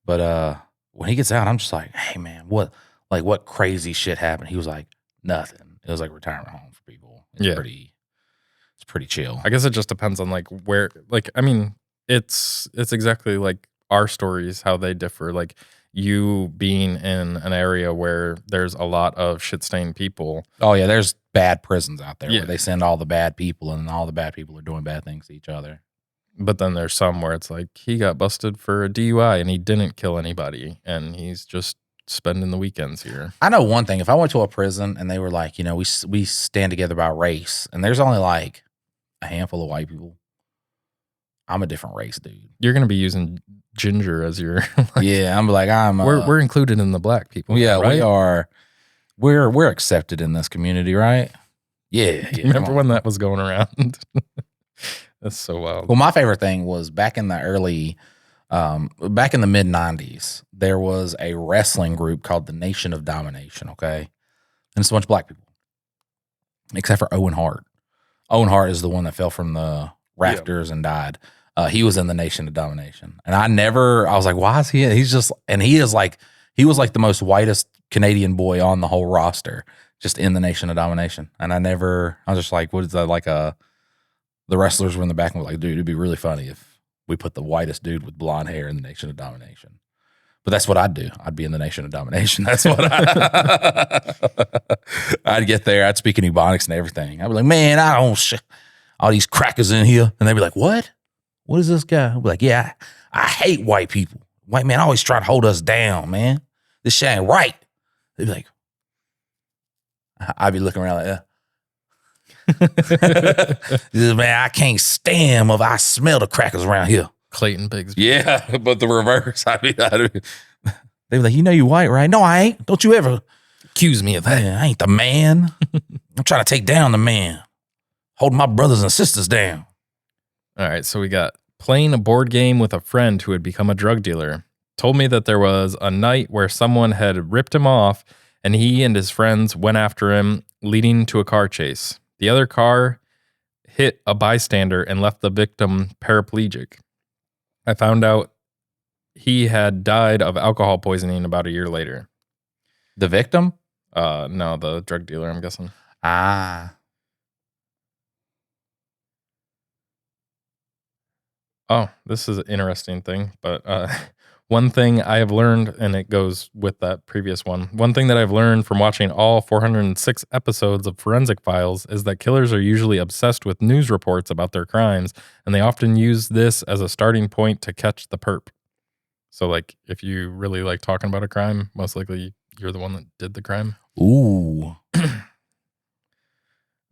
But when he gets out, I'm just like, hey man, what crazy shit happened? He was like, nothing. It was like a retirement home for people. It's pretty chill. I guess it just depends on like where, like, I mean, it's exactly like our stories, how they differ. Like you being in an area where there's a lot of shit-stained people. Oh yeah, there's bad prisons out there Yeah. where they send all the bad people, and all the bad people are doing bad things to each other. But then there's some where it's like he got busted for a DUI and he didn't kill anybody and he's just spending the weekends here. I know one thing. If I went to a prison and they were like, we stand together about race, and there's only like a handful of white people, I'm a different race, dude. You're gonna be using ginger as your like, Yeah, I'm like we're included in the black people. yeah, right? we are. We're accepted in this community, right? Yeah. Remember when that was going around? That's so wild. Well, my favorite thing was back in the mid 90s, there was a wrestling group called the Nation of Domination. Okay. And it's a bunch of black people, except for Owen Hart. Owen Hart is the one that fell from the rafters and died. He was in the Nation of Domination. And I was like, why is he? He was like the most whitest Canadian boy on the whole roster, just in the Nation of Domination. And I was just like, what is that? Like the wrestlers were in the back and were like, dude, it'd be really funny if we put the whitest dude with blonde hair in the Nation of Domination. But that's what I'd do. I'd be in the Nation of Domination. That's what I'd get there. I'd speak in Ebonics and everything. I'd be like, man, I don't all these crackers in here. And they'd be like, what? What is this guy? I'd be like, yeah, I hate white people. White man always try to hold us down, man. This shit ain't right. They'd be like, I'd be looking around like, Man, I can't stand them. I smell the crackers around here. Clayton Biggs. Yeah, but the reverse. They were like, you know you white, right? No, I ain't. Don't you ever Accuse me of that. Man, I ain't the man. I'm trying to take down the man. Holding my brothers and sisters down. All right, so we got playing a board game with a friend who had become a drug dealer. Told me that there was a night where someone had ripped him off and he and his friends went after him, leading to a car chase. The other car hit a bystander and left the victim paraplegic. I found out he had died of alcohol poisoning about a year later. The victim? No, the drug dealer, I'm guessing. Ah. Oh, this is an interesting thing, but one thing I have learned, and it goes with that previous one thing that I've learned from watching all 406 episodes of Forensic Files is that killers are usually obsessed with news reports about their crimes, and they often use this as a starting point to catch the perp. So, like, if you really like talking about a crime, most likely you're the one that did the crime. Ooh. All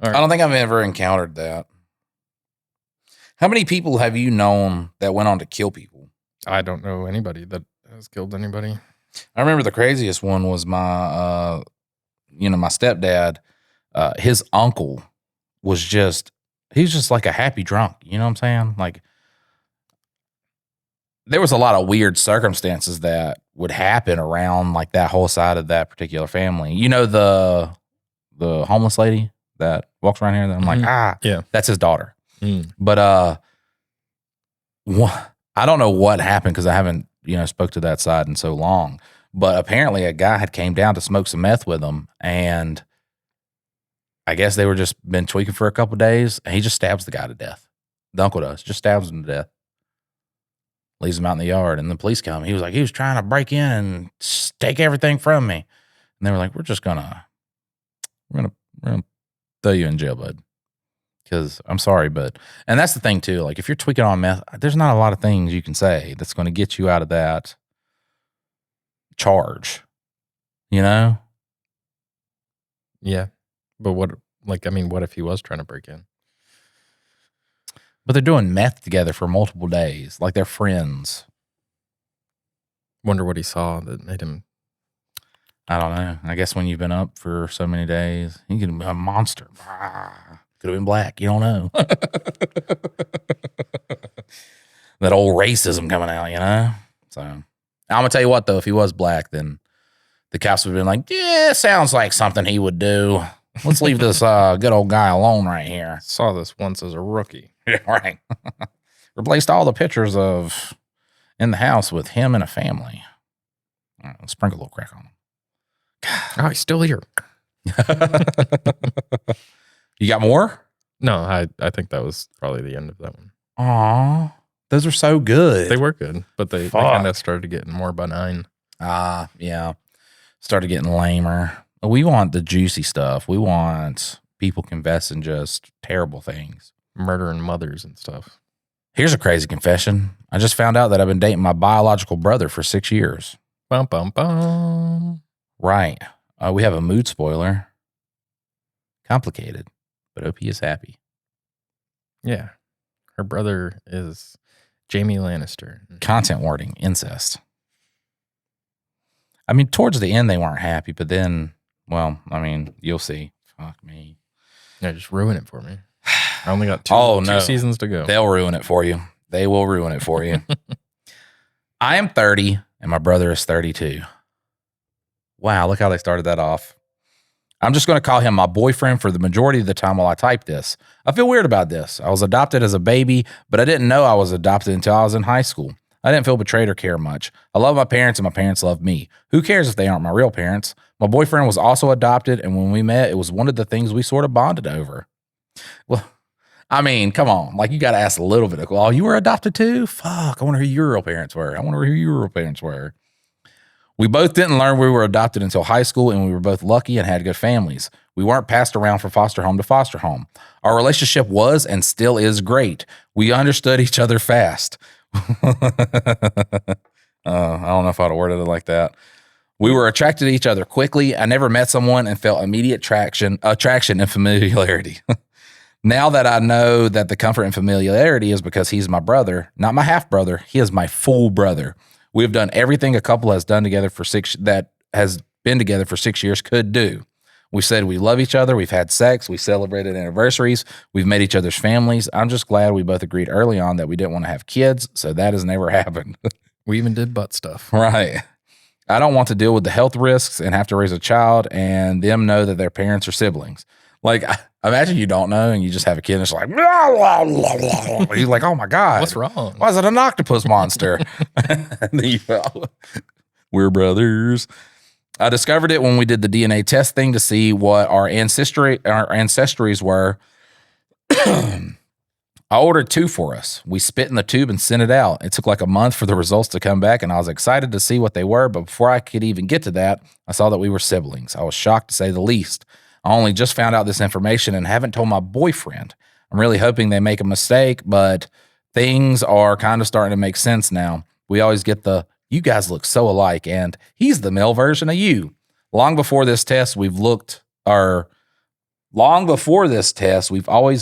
right. I don't think I've ever encountered that. How many people have you known that went on to kill people? I don't know anybody that has killed anybody. I remember the craziest one was my stepdad. His uncle was he's just like a happy drunk. You know what I'm saying? Like, there was a lot of weird circumstances that would happen around like that whole side of that particular family. You know, the homeless lady that walks around here that I'm like, yeah, that's his daughter. Mm. But I don't know what happened because I haven't spoke to that side in so long. But apparently a guy had came down to smoke some meth with him, and I guess they were just been tweaking for a couple of days, and he just stabs the guy to death. The uncle does, just stabs him to death. Leaves him out in the yard, and the police come. He was like, he was trying to break in and take everything from me. And they were like, we're gonna throw you in jail, bud. Because I'm sorry, and that's the thing too. Like, if you're tweaking on meth, there's not a lot of things you can say that's going to get you out of that charge. You know? Yeah. But what if he was trying to break in? But they're doing meth together for multiple days. Like, they're friends. Wonder what he saw that made him. I don't know. I guess when you've been up for so many days, you can be a monster. Could have been black. You don't know. That old racism coming out, you know? So, I'm going to tell you what, though. If he was black, then the cops would have been like, yeah, sounds like something he would do. Let's leave this good old guy alone right here. Saw this once as a rookie. Yeah, right. Replaced all the pictures of in the house with him and a family. All right, let's sprinkle a little crack on him. Oh, he's still here. You got more? No, I think that was probably the end of that one. Aw, those are so good. They were good, but they kind of started getting more benign. Yeah. Started getting lamer. We want the juicy stuff. We want people confessing just terrible things. Murdering mothers and stuff. Here's a crazy confession. I just found out that I've been dating my biological brother for 6 years. Bum, bum, bum. Right. We have a mood spoiler. Complicated, but hope he is happy. Yeah. Her brother is Jamie Lannister. Content warning, incest. I mean, towards the end, they weren't happy, but then, well, I mean, you'll see. Fuck me. Yeah, just ruin it for me. I only got two seasons to go. They'll ruin it for you. They will ruin it for you. I am 30, and my brother is 32. Wow, look how they started that off. I'm just going to call him my boyfriend for the majority of the time while I type this. I feel weird about this. I was adopted as a baby, but I didn't know I was adopted until I was in high school. I didn't feel betrayed or care much. I love my parents, and my parents love me. Who cares if they aren't my real parents? My boyfriend was also adopted, and when we met, it was one of the things we sort of bonded over. Well, I mean, come on. Like, you got to ask a little bit. Oh, you were adopted too? Fuck, I wonder who your real parents were. We both didn't learn we were adopted until high school, and we were both lucky and had good families. We weren't passed around from foster home to foster home. Our relationship was and still is great. We understood each other fast. I don't know if I'd have worded it like that. We were attracted to each other quickly. I never met someone and felt immediate attraction and familiarity. Now that I know that the comfort and familiarity is because he's my brother, not my half brother, he is my full brother. We have done everything a couple has done together for that has been together for 6 years could do. We said we love each other. We've had sex. We celebrated anniversaries. We've met each other's families. I'm just glad we both agreed early on that we didn't want to have kids. So that has never happened. We even did butt stuff. Right. I don't want to deal with the health risks and have to raise a child and them know that their parents are siblings. Like, imagine you don't know and you just have a kid and it's like, blah, blah, blah, blah. You're like, oh my God. What's wrong? Why is it an octopus monster? And then you go, we're brothers. I discovered it when we did the DNA test thing to see what our ancestries were. I ordered 2 for us. We spit in the tube and sent it out. It took like a month for the results to come back, and I was excited to see what they were. But before I could even get to that, I saw that we were siblings. I was shocked to say the least. I only just found out this information and haven't told my boyfriend. I'm really hoping they make a mistake, but things are kind of starting to make sense now. We always get the, you guys look so alike, and he's the male version of you. Long before this test, we've always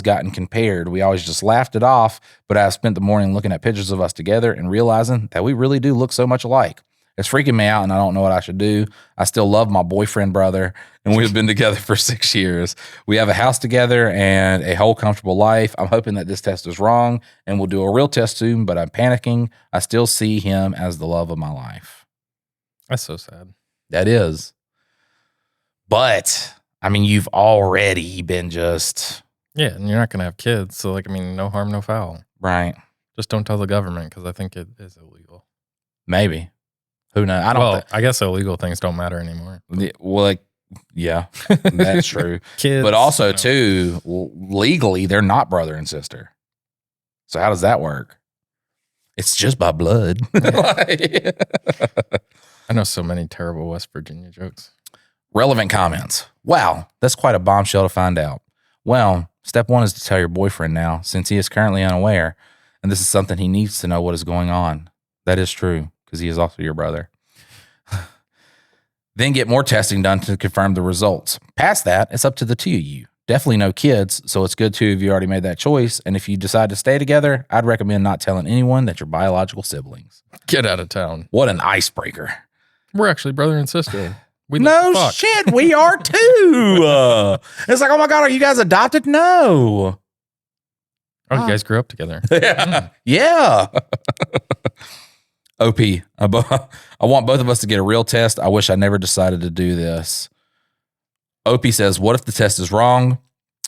gotten compared. We always just laughed it off, but I spent the morning looking at pictures of us together and realizing that we really do look so much alike. It's freaking me out, and I don't know what I should do. I still love my boyfriend brother, and we've been together for 6 years. We have a house together and a whole comfortable life. I'm hoping that this test is wrong, and we'll do a real test soon, but I'm panicking. I still see him as the love of my life. That's so sad. That is. But, I mean, you've already been just... Yeah, and you're not going to have kids, so, like, I mean, no harm, no foul. Right. Just don't tell the government, because I think it is illegal. Maybe. Who knows? I guess illegal things don't matter anymore. Well, like, yeah, that's true. Kids, but also, too, legally, they're not brother and sister. So how does that work? It's just by blood. I know so many terrible West Virginia jokes. Relevant comments. Wow, that's quite a bombshell to find out. Well, step 1 is to tell your boyfriend now, since he is currently unaware, and this is something he needs to know what is going on. That is true, because he is also your brother. Then get more testing done to confirm the results. Past that, it's up to the 2 of you. Definitely no kids, so it's good 2 of you already made that choice, and if you decide to stay together, I'd recommend not telling anyone that you're biological siblings. Get out of town. What an icebreaker. We're actually brother and sister. No shit, we are too. It's like, oh my God, are you guys adopted? No. Oh, you guys grew up together. Yeah. OP, I want both of us to get a real test. I wish I never decided to do this. OP says, what if the test is wrong?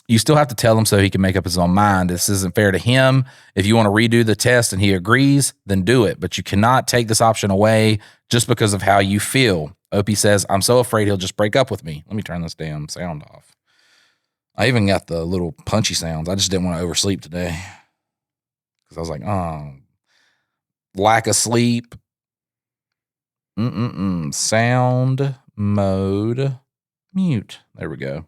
You still have to tell him so he can make up his own mind. This isn't fair to him. If you want to redo the test and he agrees, then do it. But you cannot take this option away just because of how you feel. OP says, I'm so afraid he'll just break up with me. Let me turn this damn sound off. I even got the little punchy sounds. I just didn't want to oversleep today. Because I was like, oh, lack of sleep. Sound mode mute. There we go.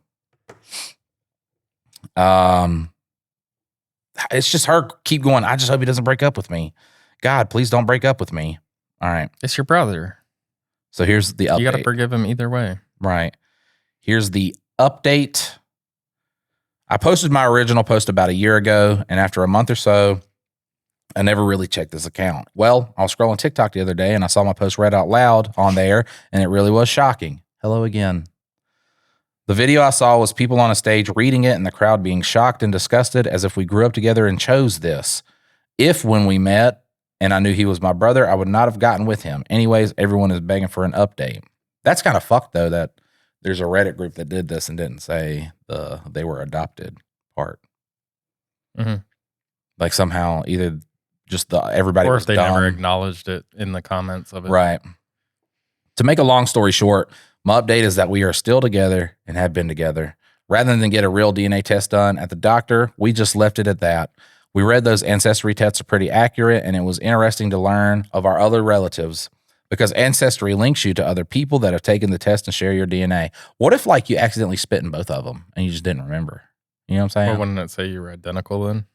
It's just her keep going. I just hope he doesn't break up with me. God, please don't break up with me. All right. It's your brother. So here's the update. You got to forgive him either way. Right. Here's the update. I posted my original post about a year ago, and after a month or so, I never really checked this account. Well, I was scrolling TikTok the other day, and I saw my post read out loud on there, and it really was shocking. Hello again. The video I saw was people on a stage reading it and the crowd being shocked and disgusted as if we grew up together and chose this. If when we met and I knew he was my brother, I would not have gotten with him. Anyways, everyone is begging for an update. That's kind of fucked, though, that there's a Reddit group that did this and didn't say they were adopted part. Mm-hmm. Like somehow either just everybody or was if they dumb. never acknowledged it in the comments of it. Right. To make a long story short, my update is that we are still together and have been together. Rather than get a real DNA test done at the doctor, we just left it at that. We read those ancestry tests are pretty accurate, and it was interesting to learn of our other relatives because Ancestry links you to other people that have taken the test and share your DNA. What if, like, you accidentally spit in both of them and you just didn't remember? You know what I'm saying? Well, wouldn't it say you were identical then?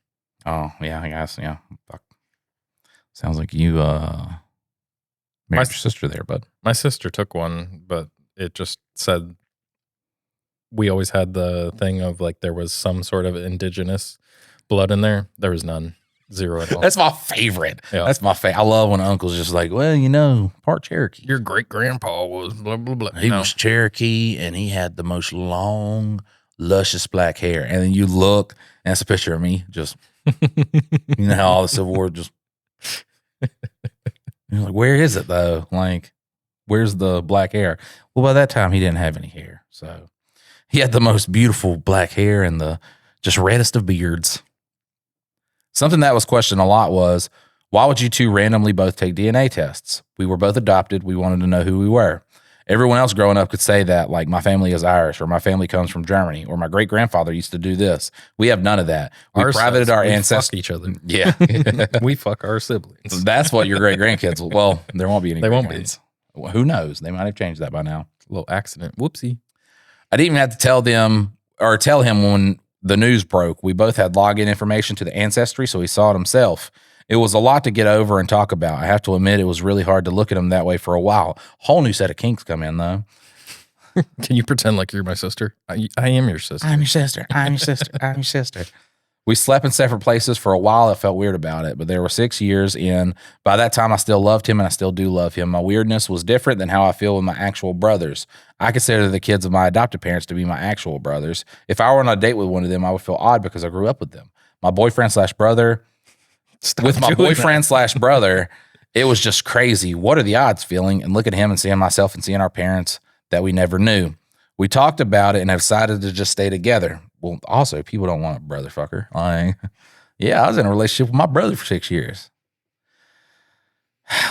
Oh, yeah, I guess, yeah. Fuck. Sounds like you married your sister there, bud. My sister took one, but it just said we always had the thing of like there was some sort of indigenous blood in there. There was none. Zero at all. That's my favorite. Yeah. That's my favorite. I love when uncle's just like, well, you know, part Cherokee. Your great grandpa was blah blah blah. He was Cherokee, and he had the most long, luscious black hair. And then you look, and it's a picture of me, just, you know how all the Civil War just, you're like, where is it though? Like, where's the black hair? Well, by that time, he didn't have any hair. So he had the most beautiful black hair and the just reddest of beards. Something that was questioned a lot was, why would you two randomly both take DNA tests? We were both adopted. We wanted to know who we were. Everyone else growing up could say that, like, my family is Irish, or my family comes from Germany, or my great-grandfather used to do this. We have none of that. We privated our ancestors. Fuck each other. Yeah. We fuck our siblings. That's what your great-grandkids will. Well, there won't be any. They won't be. great-grands. Well, who knows? They might have changed that by now. A little accident. Whoopsie. I didn't even have to tell him when the news broke. We both had login information to the Ancestry, so he saw it himself. It was a lot to get over and talk about. I have to admit, it was really hard to look at him that way for a while. Whole new set of kinks come in, though. Can you pretend like you're my sister? I am your sister. I'm your sister. I'm your sister. I'm your sister. We slept in separate places for a while. I felt weird about it, but there were 6 years in. By that time, I still loved him, and I still do love him. My weirdness was different than how I feel with my actual brothers. I consider the kids of my adopted parents to be my actual brothers. If I were on a date with one of them, I would feel odd because I grew up with them. My boyfriend/brother, it was just crazy. What are the odds feeling? And look at him and seeing myself and seeing our parents that we never knew. We talked about it and have decided to just stay together. Well, also, people don't want a brother fucker. Yeah, I was in a relationship with my brother for 6 years.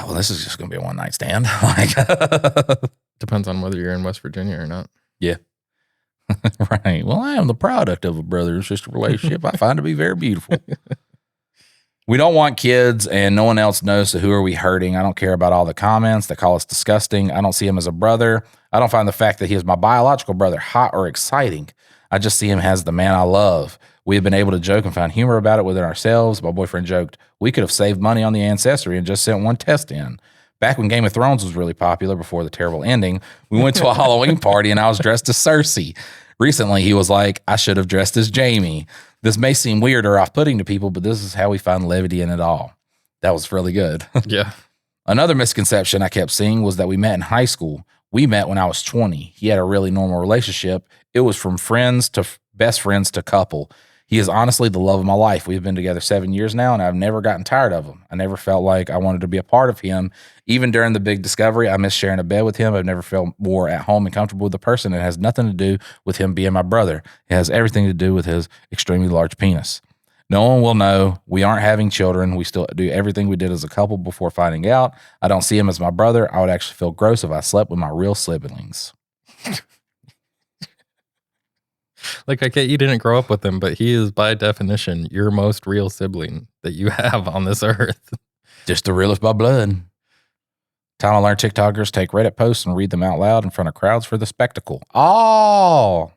Well, this is just going to be a one-night stand. Depends on whether you're in West Virginia or not. Yeah. Right. Well, I am the product of a brother and sister relationship. I find to be very beautiful. We don't want kids, and no one else knows, so who are we hurting? I don't care about all the comments that call us disgusting. I don't see him as a brother. I don't find the fact that he is my biological brother hot or exciting. I just see him as the man I love. We have been able to joke and find humor about it within ourselves. My boyfriend joked, we could have saved money on the Ancestry and just sent one test in. Back when Game of Thrones was really popular before the terrible ending, we went to a Halloween party and I was dressed as Cersei. Recently, he was like, I should have dressed as Jaime. This may seem weird or off-putting to people, but this is how we find levity in it all. That was really good. Yeah. Another misconception I kept seeing was that we met in high school. We met when I was 20. He had a really normal relationship. It was from friends to best friends to couple. He is honestly the love of my life. We've been together 7 years now, and I've never gotten tired of him. I never felt like I wanted to be a part of him. Even during the big discovery, I miss sharing a bed with him. I've never felt more at home and comfortable with a person. It has nothing to do with him being my brother. It has everything to do with his extremely large penis. No one will know. We aren't having children. We still do everything we did as a couple before finding out. I don't see him as my brother. I would actually feel gross if I slept with my real siblings. Like, I get you didn't grow up with him, but he is by definition your most real sibling that you have on this earth. Just the realest by blood. Time I learned TikTokers take Reddit posts and read them out loud in front of crowds for the spectacle. Oh,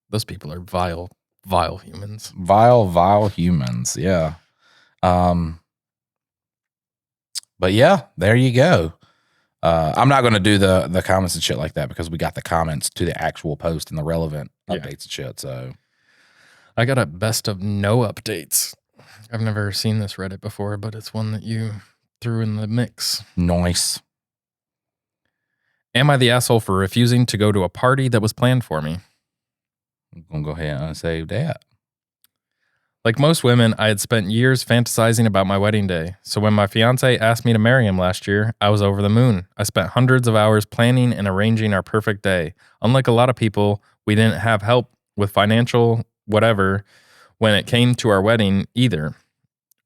Those people are vile, vile humans. Vile humans. Yeah. But yeah, there you go. I'm not going to do the comments and shit like that because we got the comments to the actual post and the relevant updates and shit. So I got a best of no updates. I've never seen this Reddit before, but it's one that you threw in the mix. Nice. Am I the asshole for refusing to go to a party that was planned for me? I'm going to go ahead and say that. Like most women, I had spent years fantasizing about my wedding day. So when my fiance asked me to marry him last year, I was over the moon. I spent hundreds of hours planning and arranging our perfect day. Unlike a lot of people, we didn't have help with financial whatever when it came to our wedding either.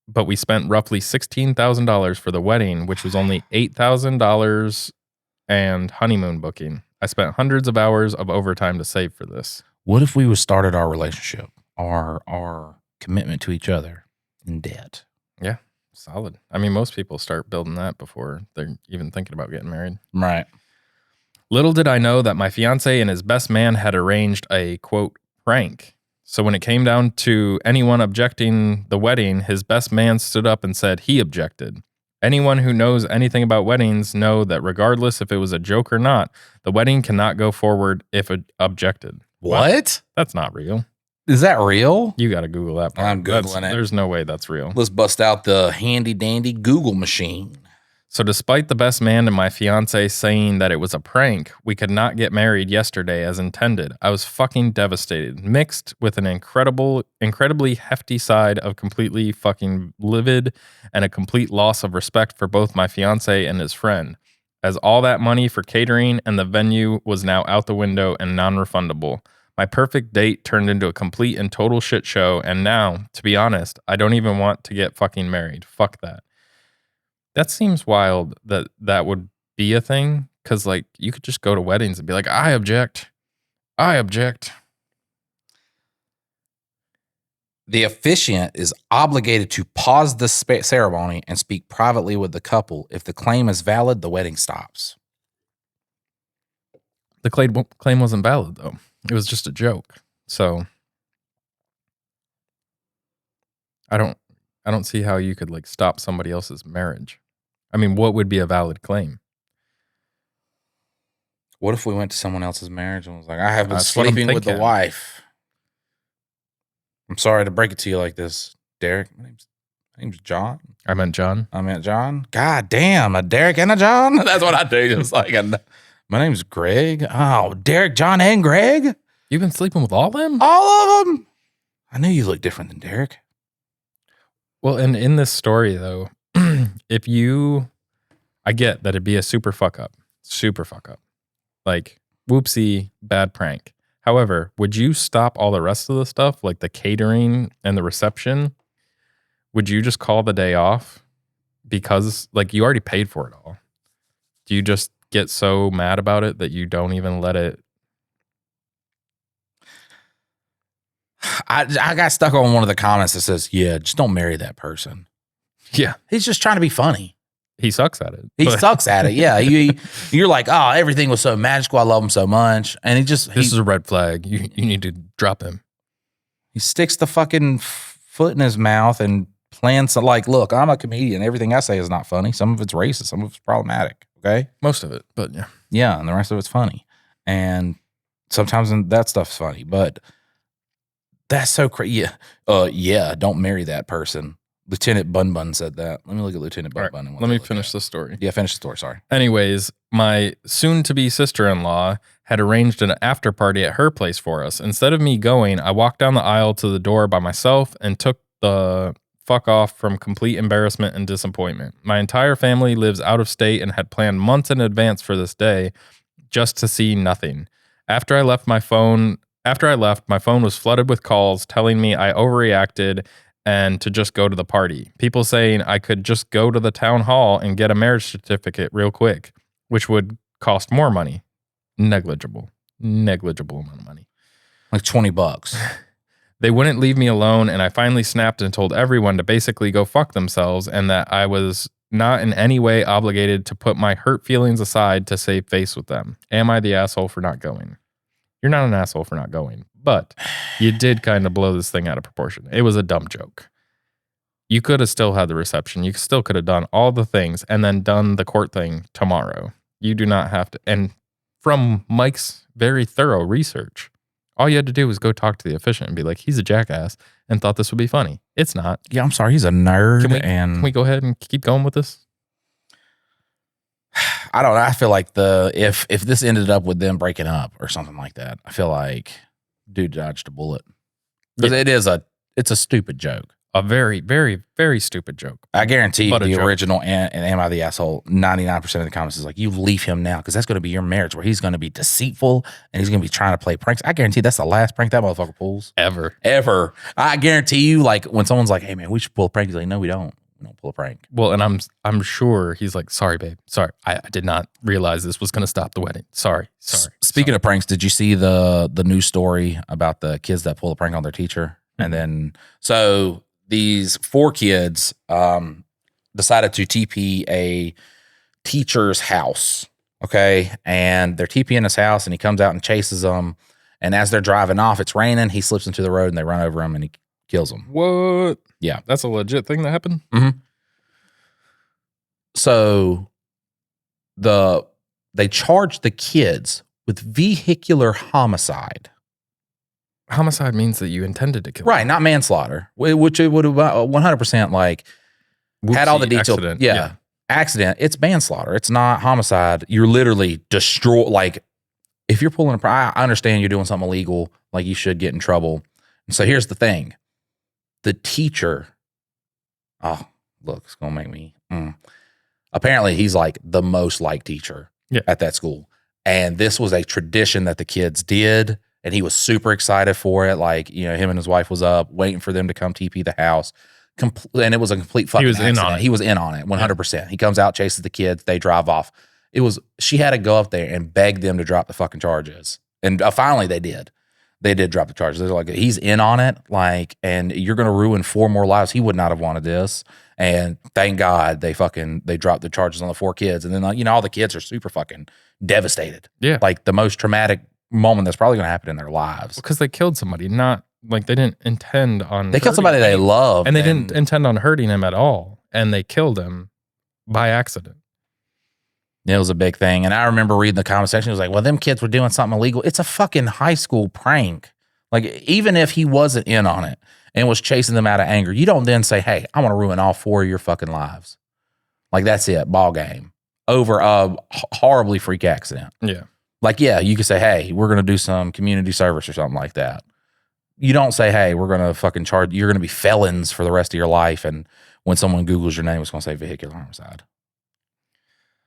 But we spent roughly $16,000 for the wedding, which was only $8,000 and honeymoon booking. I spent hundreds of hours of overtime to save for this. What if we started our relationship, our commitment to each other in debt? Yeah, solid. I mean, most people start building that before they're even thinking about getting married. Right. Little did I know that my fiance and his best man had arranged a, quote, prank. So when it came down to anyone objecting the wedding, his best man stood up and said he objected. Anyone who knows anything about weddings know that regardless if it was a joke or not, the wedding cannot go forward if it objected. What? That's not real. Is that real? You got to Google that part. I'm Googling it. There's no way that's real. Let's bust out the handy dandy Google machine. So despite the best man and my fiance saying that it was a prank, we could not get married yesterday as intended. I was fucking devastated, mixed with an incredibly hefty side of completely fucking livid and a complete loss of respect for both my fiance and his friend, as all that money for catering and the venue was now out the window and non-refundable. My perfect date turned into a complete and total shit show, and now, to be honest, I don't even want to get fucking married. Fuck that. That seems wild that that would be a thing, because, like, you could just go to weddings and be like, I object. I object. The officiant is obligated to pause the ceremony and speak privately with the couple. If the claim is valid, the wedding stops. The claim wasn't valid, though. It was just a joke. So I don't see how you could, like, stop somebody else's marriage. I mean, what would be a valid claim? What if we went to someone else's marriage and was like, I have been That's what I'm sleeping with the thinking. wife. I'm sorry to break it to you like this, Derek. My name's John. I meant John. I meant John. God damn, a Derek and a John? That's what I do. Just like, my name's Greg. Oh, Derek, John, and Greg? You've been sleeping with all them? All of them? I knew you looked different than Derek. Well, and in this story, though, I get that it'd be a super fuck up. Like, whoopsie, bad prank. However, would you stop all the rest of the stuff, like the catering and the reception? Would you just call the day off? Because, like, you already paid for it all. Do you just get so mad about it that you don't even let it? I got stuck on one of the comments that says, yeah, just don't marry that person. Yeah. He's just trying to be funny. He sucks at it. He sucks at it. Yeah. You're like, oh, everything was so magical. I love him so much. And This is a red flag. You need to drop him. He sticks the fucking foot in his mouth and plans to, like, look, I'm a comedian. Everything I say is not funny. Some of it's racist. Some of it's problematic. Okay. Most of it, but yeah. Yeah. And the rest of it's funny. And sometimes that stuff's funny, but that's so crazy. Yeah. Don't marry that person. Lieutenant Bun Bun said that. Let me look at Lieutenant Bun All right, Bun. And what let they me look finish at. the story. Yeah, finish the story. Sorry. Anyways, my soon-to-be sister-in-law had arranged an after party at her place for us. Instead of me going, I walked down the aisle to the door by myself and took the fuck off from complete embarrassment and disappointment. My entire family lives out of state and had planned months in advance for this day just to see nothing. After I left, my phone was flooded with calls telling me I overreacted and to just go to the party. People saying I could just go to the town hall and get a marriage certificate real quick, which would cost more money. Negligible amount of money. Like $20. They wouldn't leave me alone, and I finally snapped and told everyone to basically go fuck themselves and that I was not in any way obligated to put my hurt feelings aside to save face with them. Am I the asshole for not going? You're not an asshole for not going, but you did kind of blow this thing out of proportion. It was a dumb joke. You could have still had the reception. You still could have done all the things and then done the court thing tomorrow. You do not have to. And from Mike's very thorough research, all you had to do was go talk to the officiant and be like, he's a jackass and thought this would be funny. It's not. Yeah, I'm sorry. He's a nerd. Can we go ahead and keep going with this? I don't know. I feel like if this ended up with them breaking up or something like that, I feel like dude dodged a bullet. Because it's a stupid joke. A very, very, very stupid joke. I guarantee you But a the joke. original and Am I the Asshole, 99% of the comments is like, you leave him now because that's going to be your marriage where he's going to be deceitful and he's going to be trying to play pranks. I guarantee that's the last prank that motherfucker pulls. Ever. I guarantee you, like, when someone's like, hey, man, we should pull a prank. He's like, no, we don't. We don't pull a prank. Well, and I'm sure he's like, sorry, babe. Sorry. I did not realize this was going to stop the wedding. Sorry. Speaking of pranks, did you see the news story about the kids that pulled a prank on their teacher? Mm-hmm. And then, so these 4 kids decided to TP a teacher's house. Okay. And they're TPing his house and he comes out and chases them. And as they're driving off, it's raining. He slips into the road and they run over him and he kills them. What? Yeah. That's a legit thing that happened? Mm-hmm. So they charged the kids with vehicular homicide. homicide means that you intended to kill. Right, not manslaughter, which it would have 100% like had all the details. Accident. Yeah, accident. It's manslaughter. It's not homicide. You're literally destroy. Like if you're pulling I understand you're doing something illegal. Like you should get in trouble. And so here's the thing: the teacher. Oh, look, it's gonna make me. Apparently, he's like the most liked teacher at that school, and this was a tradition that the kids did. And he was super excited for it. Like, you know, him and his wife was up waiting for them to come TP the house. And it was a complete fucking accident. He was in on it 100%. He comes out, chases the kids. They drive off. She had to go up there and beg them to drop the fucking charges. And finally they did. They did drop the charges. They're like, he's in on it. Like, and you're going to ruin 4 more lives. He would not have wanted this. And thank God they dropped the charges on the 4 kids. And then, you know, all the kids are super fucking devastated. Yeah. Like the most traumatic moment that's probably going to happen in their lives. Because they killed somebody, not like they didn't intend on. They killed somebody they love. And they didn't intend on hurting him at all. And they killed him by accident. It was a big thing. And I remember reading the comment section. It was like, well, them kids were doing something illegal. It's a fucking high school prank. Like, even if he wasn't in on it and was chasing them out of anger, you don't then say, hey, I want to ruin all 4 of your fucking lives. Like, that's it. Ball game. Over a horribly freak accident. Yeah. Like, yeah, you could say, hey, we're going to do some community service or something like that. You don't say, hey, we're going to fucking charge, you're going to be felons for the rest of your life. And when someone Googles your name, it's going to say vehicular homicide.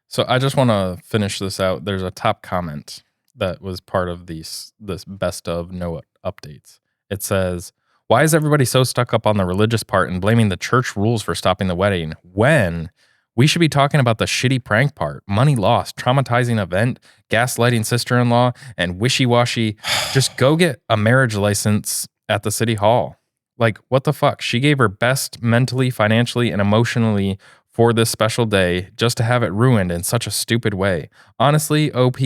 So I just want to finish this out. There's a top comment that was part of this best of no updates. It says, why is everybody so stuck up on the religious part and blaming the church rules for stopping the wedding when we should be talking about the shitty prank part, money lost, traumatizing event, gaslighting sister-in-law, and wishy-washy. Just go get a marriage license at the city hall. Like, what the fuck? She gave her best mentally, financially, and emotionally for this special day just to have it ruined in such a stupid way. Honestly, OP,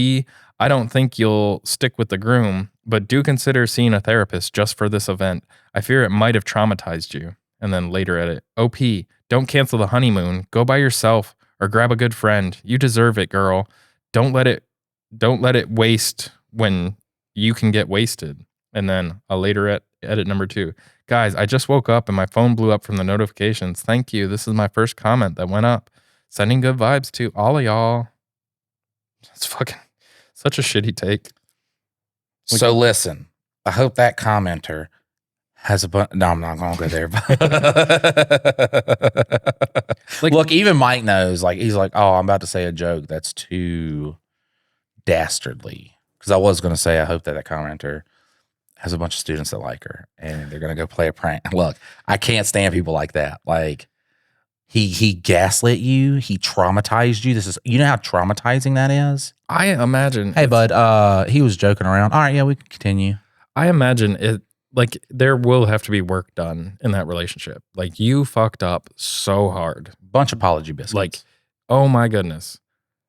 I don't think you'll stick with the groom, but do consider seeing a therapist just for this event. I fear it might have traumatized you. And then later edit, OP, don't cancel the honeymoon. Go by yourself or grab a good friend. You deserve it, girl. Don't let it waste when you can get wasted. And then a later edit number 2. Guys, I just woke up and my phone blew up from the notifications. Thank you. This is my first comment that went up. Sending good vibes to all of y'all. It's fucking such a shitty take. So listen, I hope that commenter has a bunch. No, I'm not going to go there. Like, look, even Mike knows. Like, he's like, oh, I'm about to say a joke that's too dastardly. Because I was going to say, I hope that commenter has a bunch of students that like her and they're going to go play a prank. Look, I can't stand people like that. Like, he gaslit you. He traumatized you. You know how traumatizing that is? I imagine. Hey, bud, he was joking around. All right, yeah, we can continue. I imagine it. Like, there will have to be work done in that relationship. Like, you fucked up so hard. Bunch of apology biscuits. Like, oh my goodness.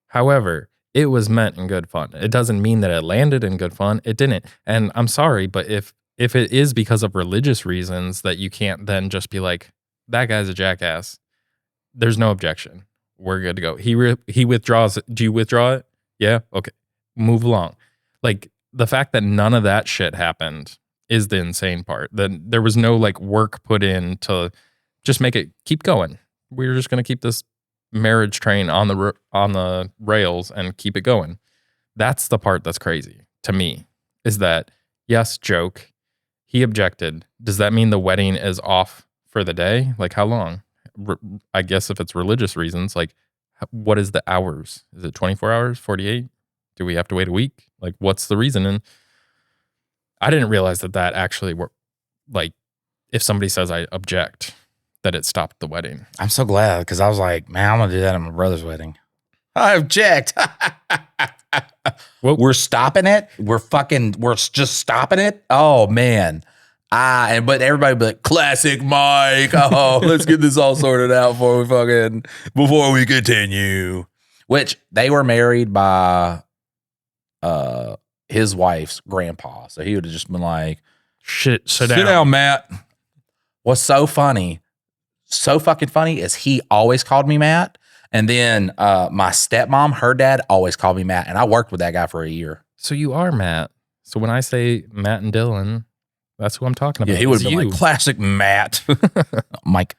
However, it was meant in good fun. It doesn't mean that it landed in good fun. It didn't. And I'm sorry, but if it is because of religious reasons that you can't then just be like, that guy's a jackass, there's no objection. We're good to go. He withdraws. Do you withdraw it? Yeah? Okay. Move along. Like, the fact that none of that shit happened is the insane part. That there was no like work put in to just make it keep going. We're just going to keep this marriage train on the rails and keep it going. That's the part that's crazy to me, is that, yes, joke, he objected. Does that mean the wedding is off for the day? Like, how long? I guess if it's religious reasons, like, what is the hours? Is it 24 hours, 48? Do we have to wait a week? Like, what's the reason? And I didn't realize that actually were, like, if somebody says I object, that it stopped the wedding. I'm so glad, because I was like, man, I'm going to do that at my brother's wedding. I object. Well, we're stopping it? We're just stopping it? Oh, man. But everybody be like, classic Mike. Oh, let's get this all sorted out before we continue. Which they were married by his wife's grandpa. So he would have just been like, sit down, Matt. What's so fucking funny is he always called me Matt. And then my stepmom, her dad, always called me Matt. And I worked with that guy for a year. So you are Matt. So when I say Matt and Dylan, That's who I'm talking about. Yeah, he would It's have been you. like, classic Matt. Mike.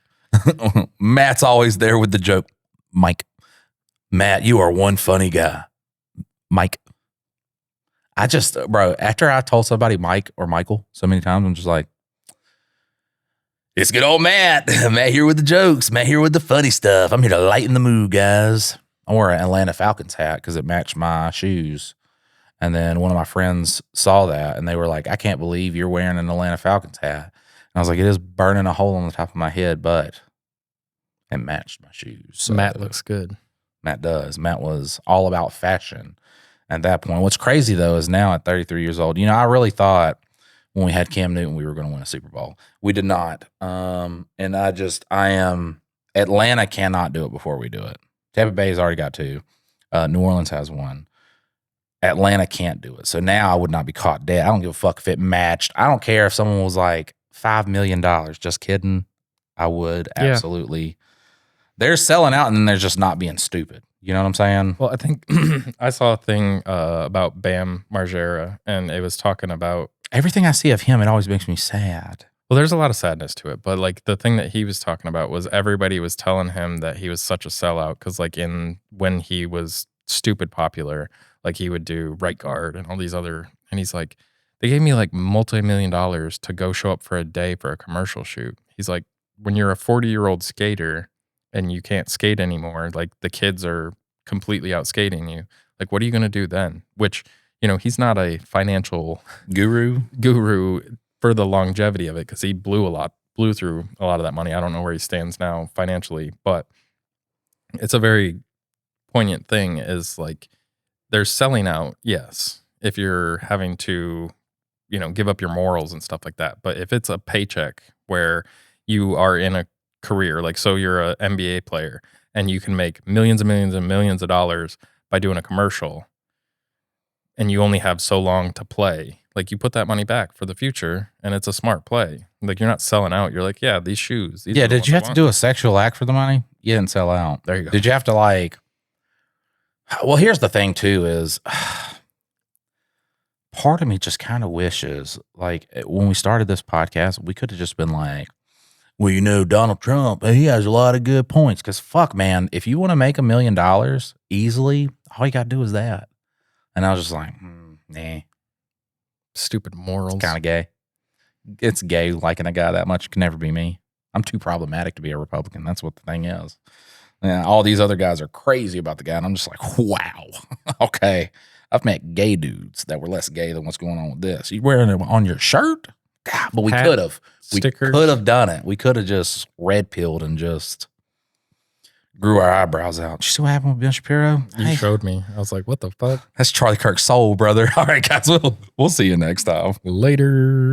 Matt's always there with the joke. Mike. Matt, you are one funny guy. Mike. I just, bro, after I told somebody Mike or Michael so many times, I'm just like, it's good old Matt. Matt here with the jokes. Matt here with the funny stuff. I'm here to lighten the mood, guys. I wore an Atlanta Falcons hat because it matched my shoes. And then one of my friends saw that and they were like, I can't believe you're wearing an Atlanta Falcons hat. And I was like, it is burning a hole on the top of my head, but it matched my shoes. So Matt looks good. Matt does. Matt was all about fashion at that point. What's crazy, though, is now at 33 years old, I really thought when we had Cam Newton, we were going to win a Super Bowl. We did not. And Atlanta cannot do it before we do it. Tampa Bay's already got 2. New Orleans has 1. Atlanta can't do it. So now I would not be caught dead. I don't give a fuck if it matched. I don't care if someone was like $5 million. Just kidding. I would absolutely. They're selling out and then they're just not being stupid. You know what I'm saying? Well, I think I saw a thing about Bam Margera, and it was talking about Everything I see of him, it always makes me sad. well, there's a lot of sadness to it, but like the thing that he was talking about was everybody was telling him that he was such a sellout because like when he was stupid popular, like he would do right guard and all these other, and he's like, they gave me like multi-million dollars to go show up for a day for a commercial shoot. He's like, when you're a 40-year-old skater and you can't skate anymore, like the kids are completely out skating you. Like, what are you going to do then? Which, he's not a financial Guru for the longevity of it because he blew through a lot of that money. I don't know where he stands now financially, but it's a very poignant thing is like they're selling out, yes, if you're having to, give up your morals and stuff like that. But if it's a paycheck where you are in a career, like so you're an NBA player and you can make millions and millions and millions of dollars by doing a commercial and you only have so long to play, like you put that money back for the future and it's a smart play. Like you're not selling out. You're like, yeah, these shoes. These did you have to do a sexual act for the money? You didn't sell out. There you go. Did you have to well, here's the thing too is part of me just kind of wishes like when we started this podcast, we could have just been like, well, Donald Trump, he has a lot of good points. Because fuck, man, if you want to make $1 million easily, all you got to do is that. And I was just like, nah. Stupid morals. It's kind of gay. It's gay liking a guy that much. Can never be me. I'm too problematic to be a Republican. That's what the thing is. And all these other guys are crazy about the guy. And I'm just like, wow. Okay. I've met gay dudes that were less gay than what's going on with this. You wearing it on your shirt? God, but we could have. We could have done it. We could have just red pilled and just grew our eyebrows out. You see what happened with Ben Shapiro? You showed me. I was like, what the fuck? That's Charlie Kirk's soul, brother. All right, guys, we'll see you next time. Later.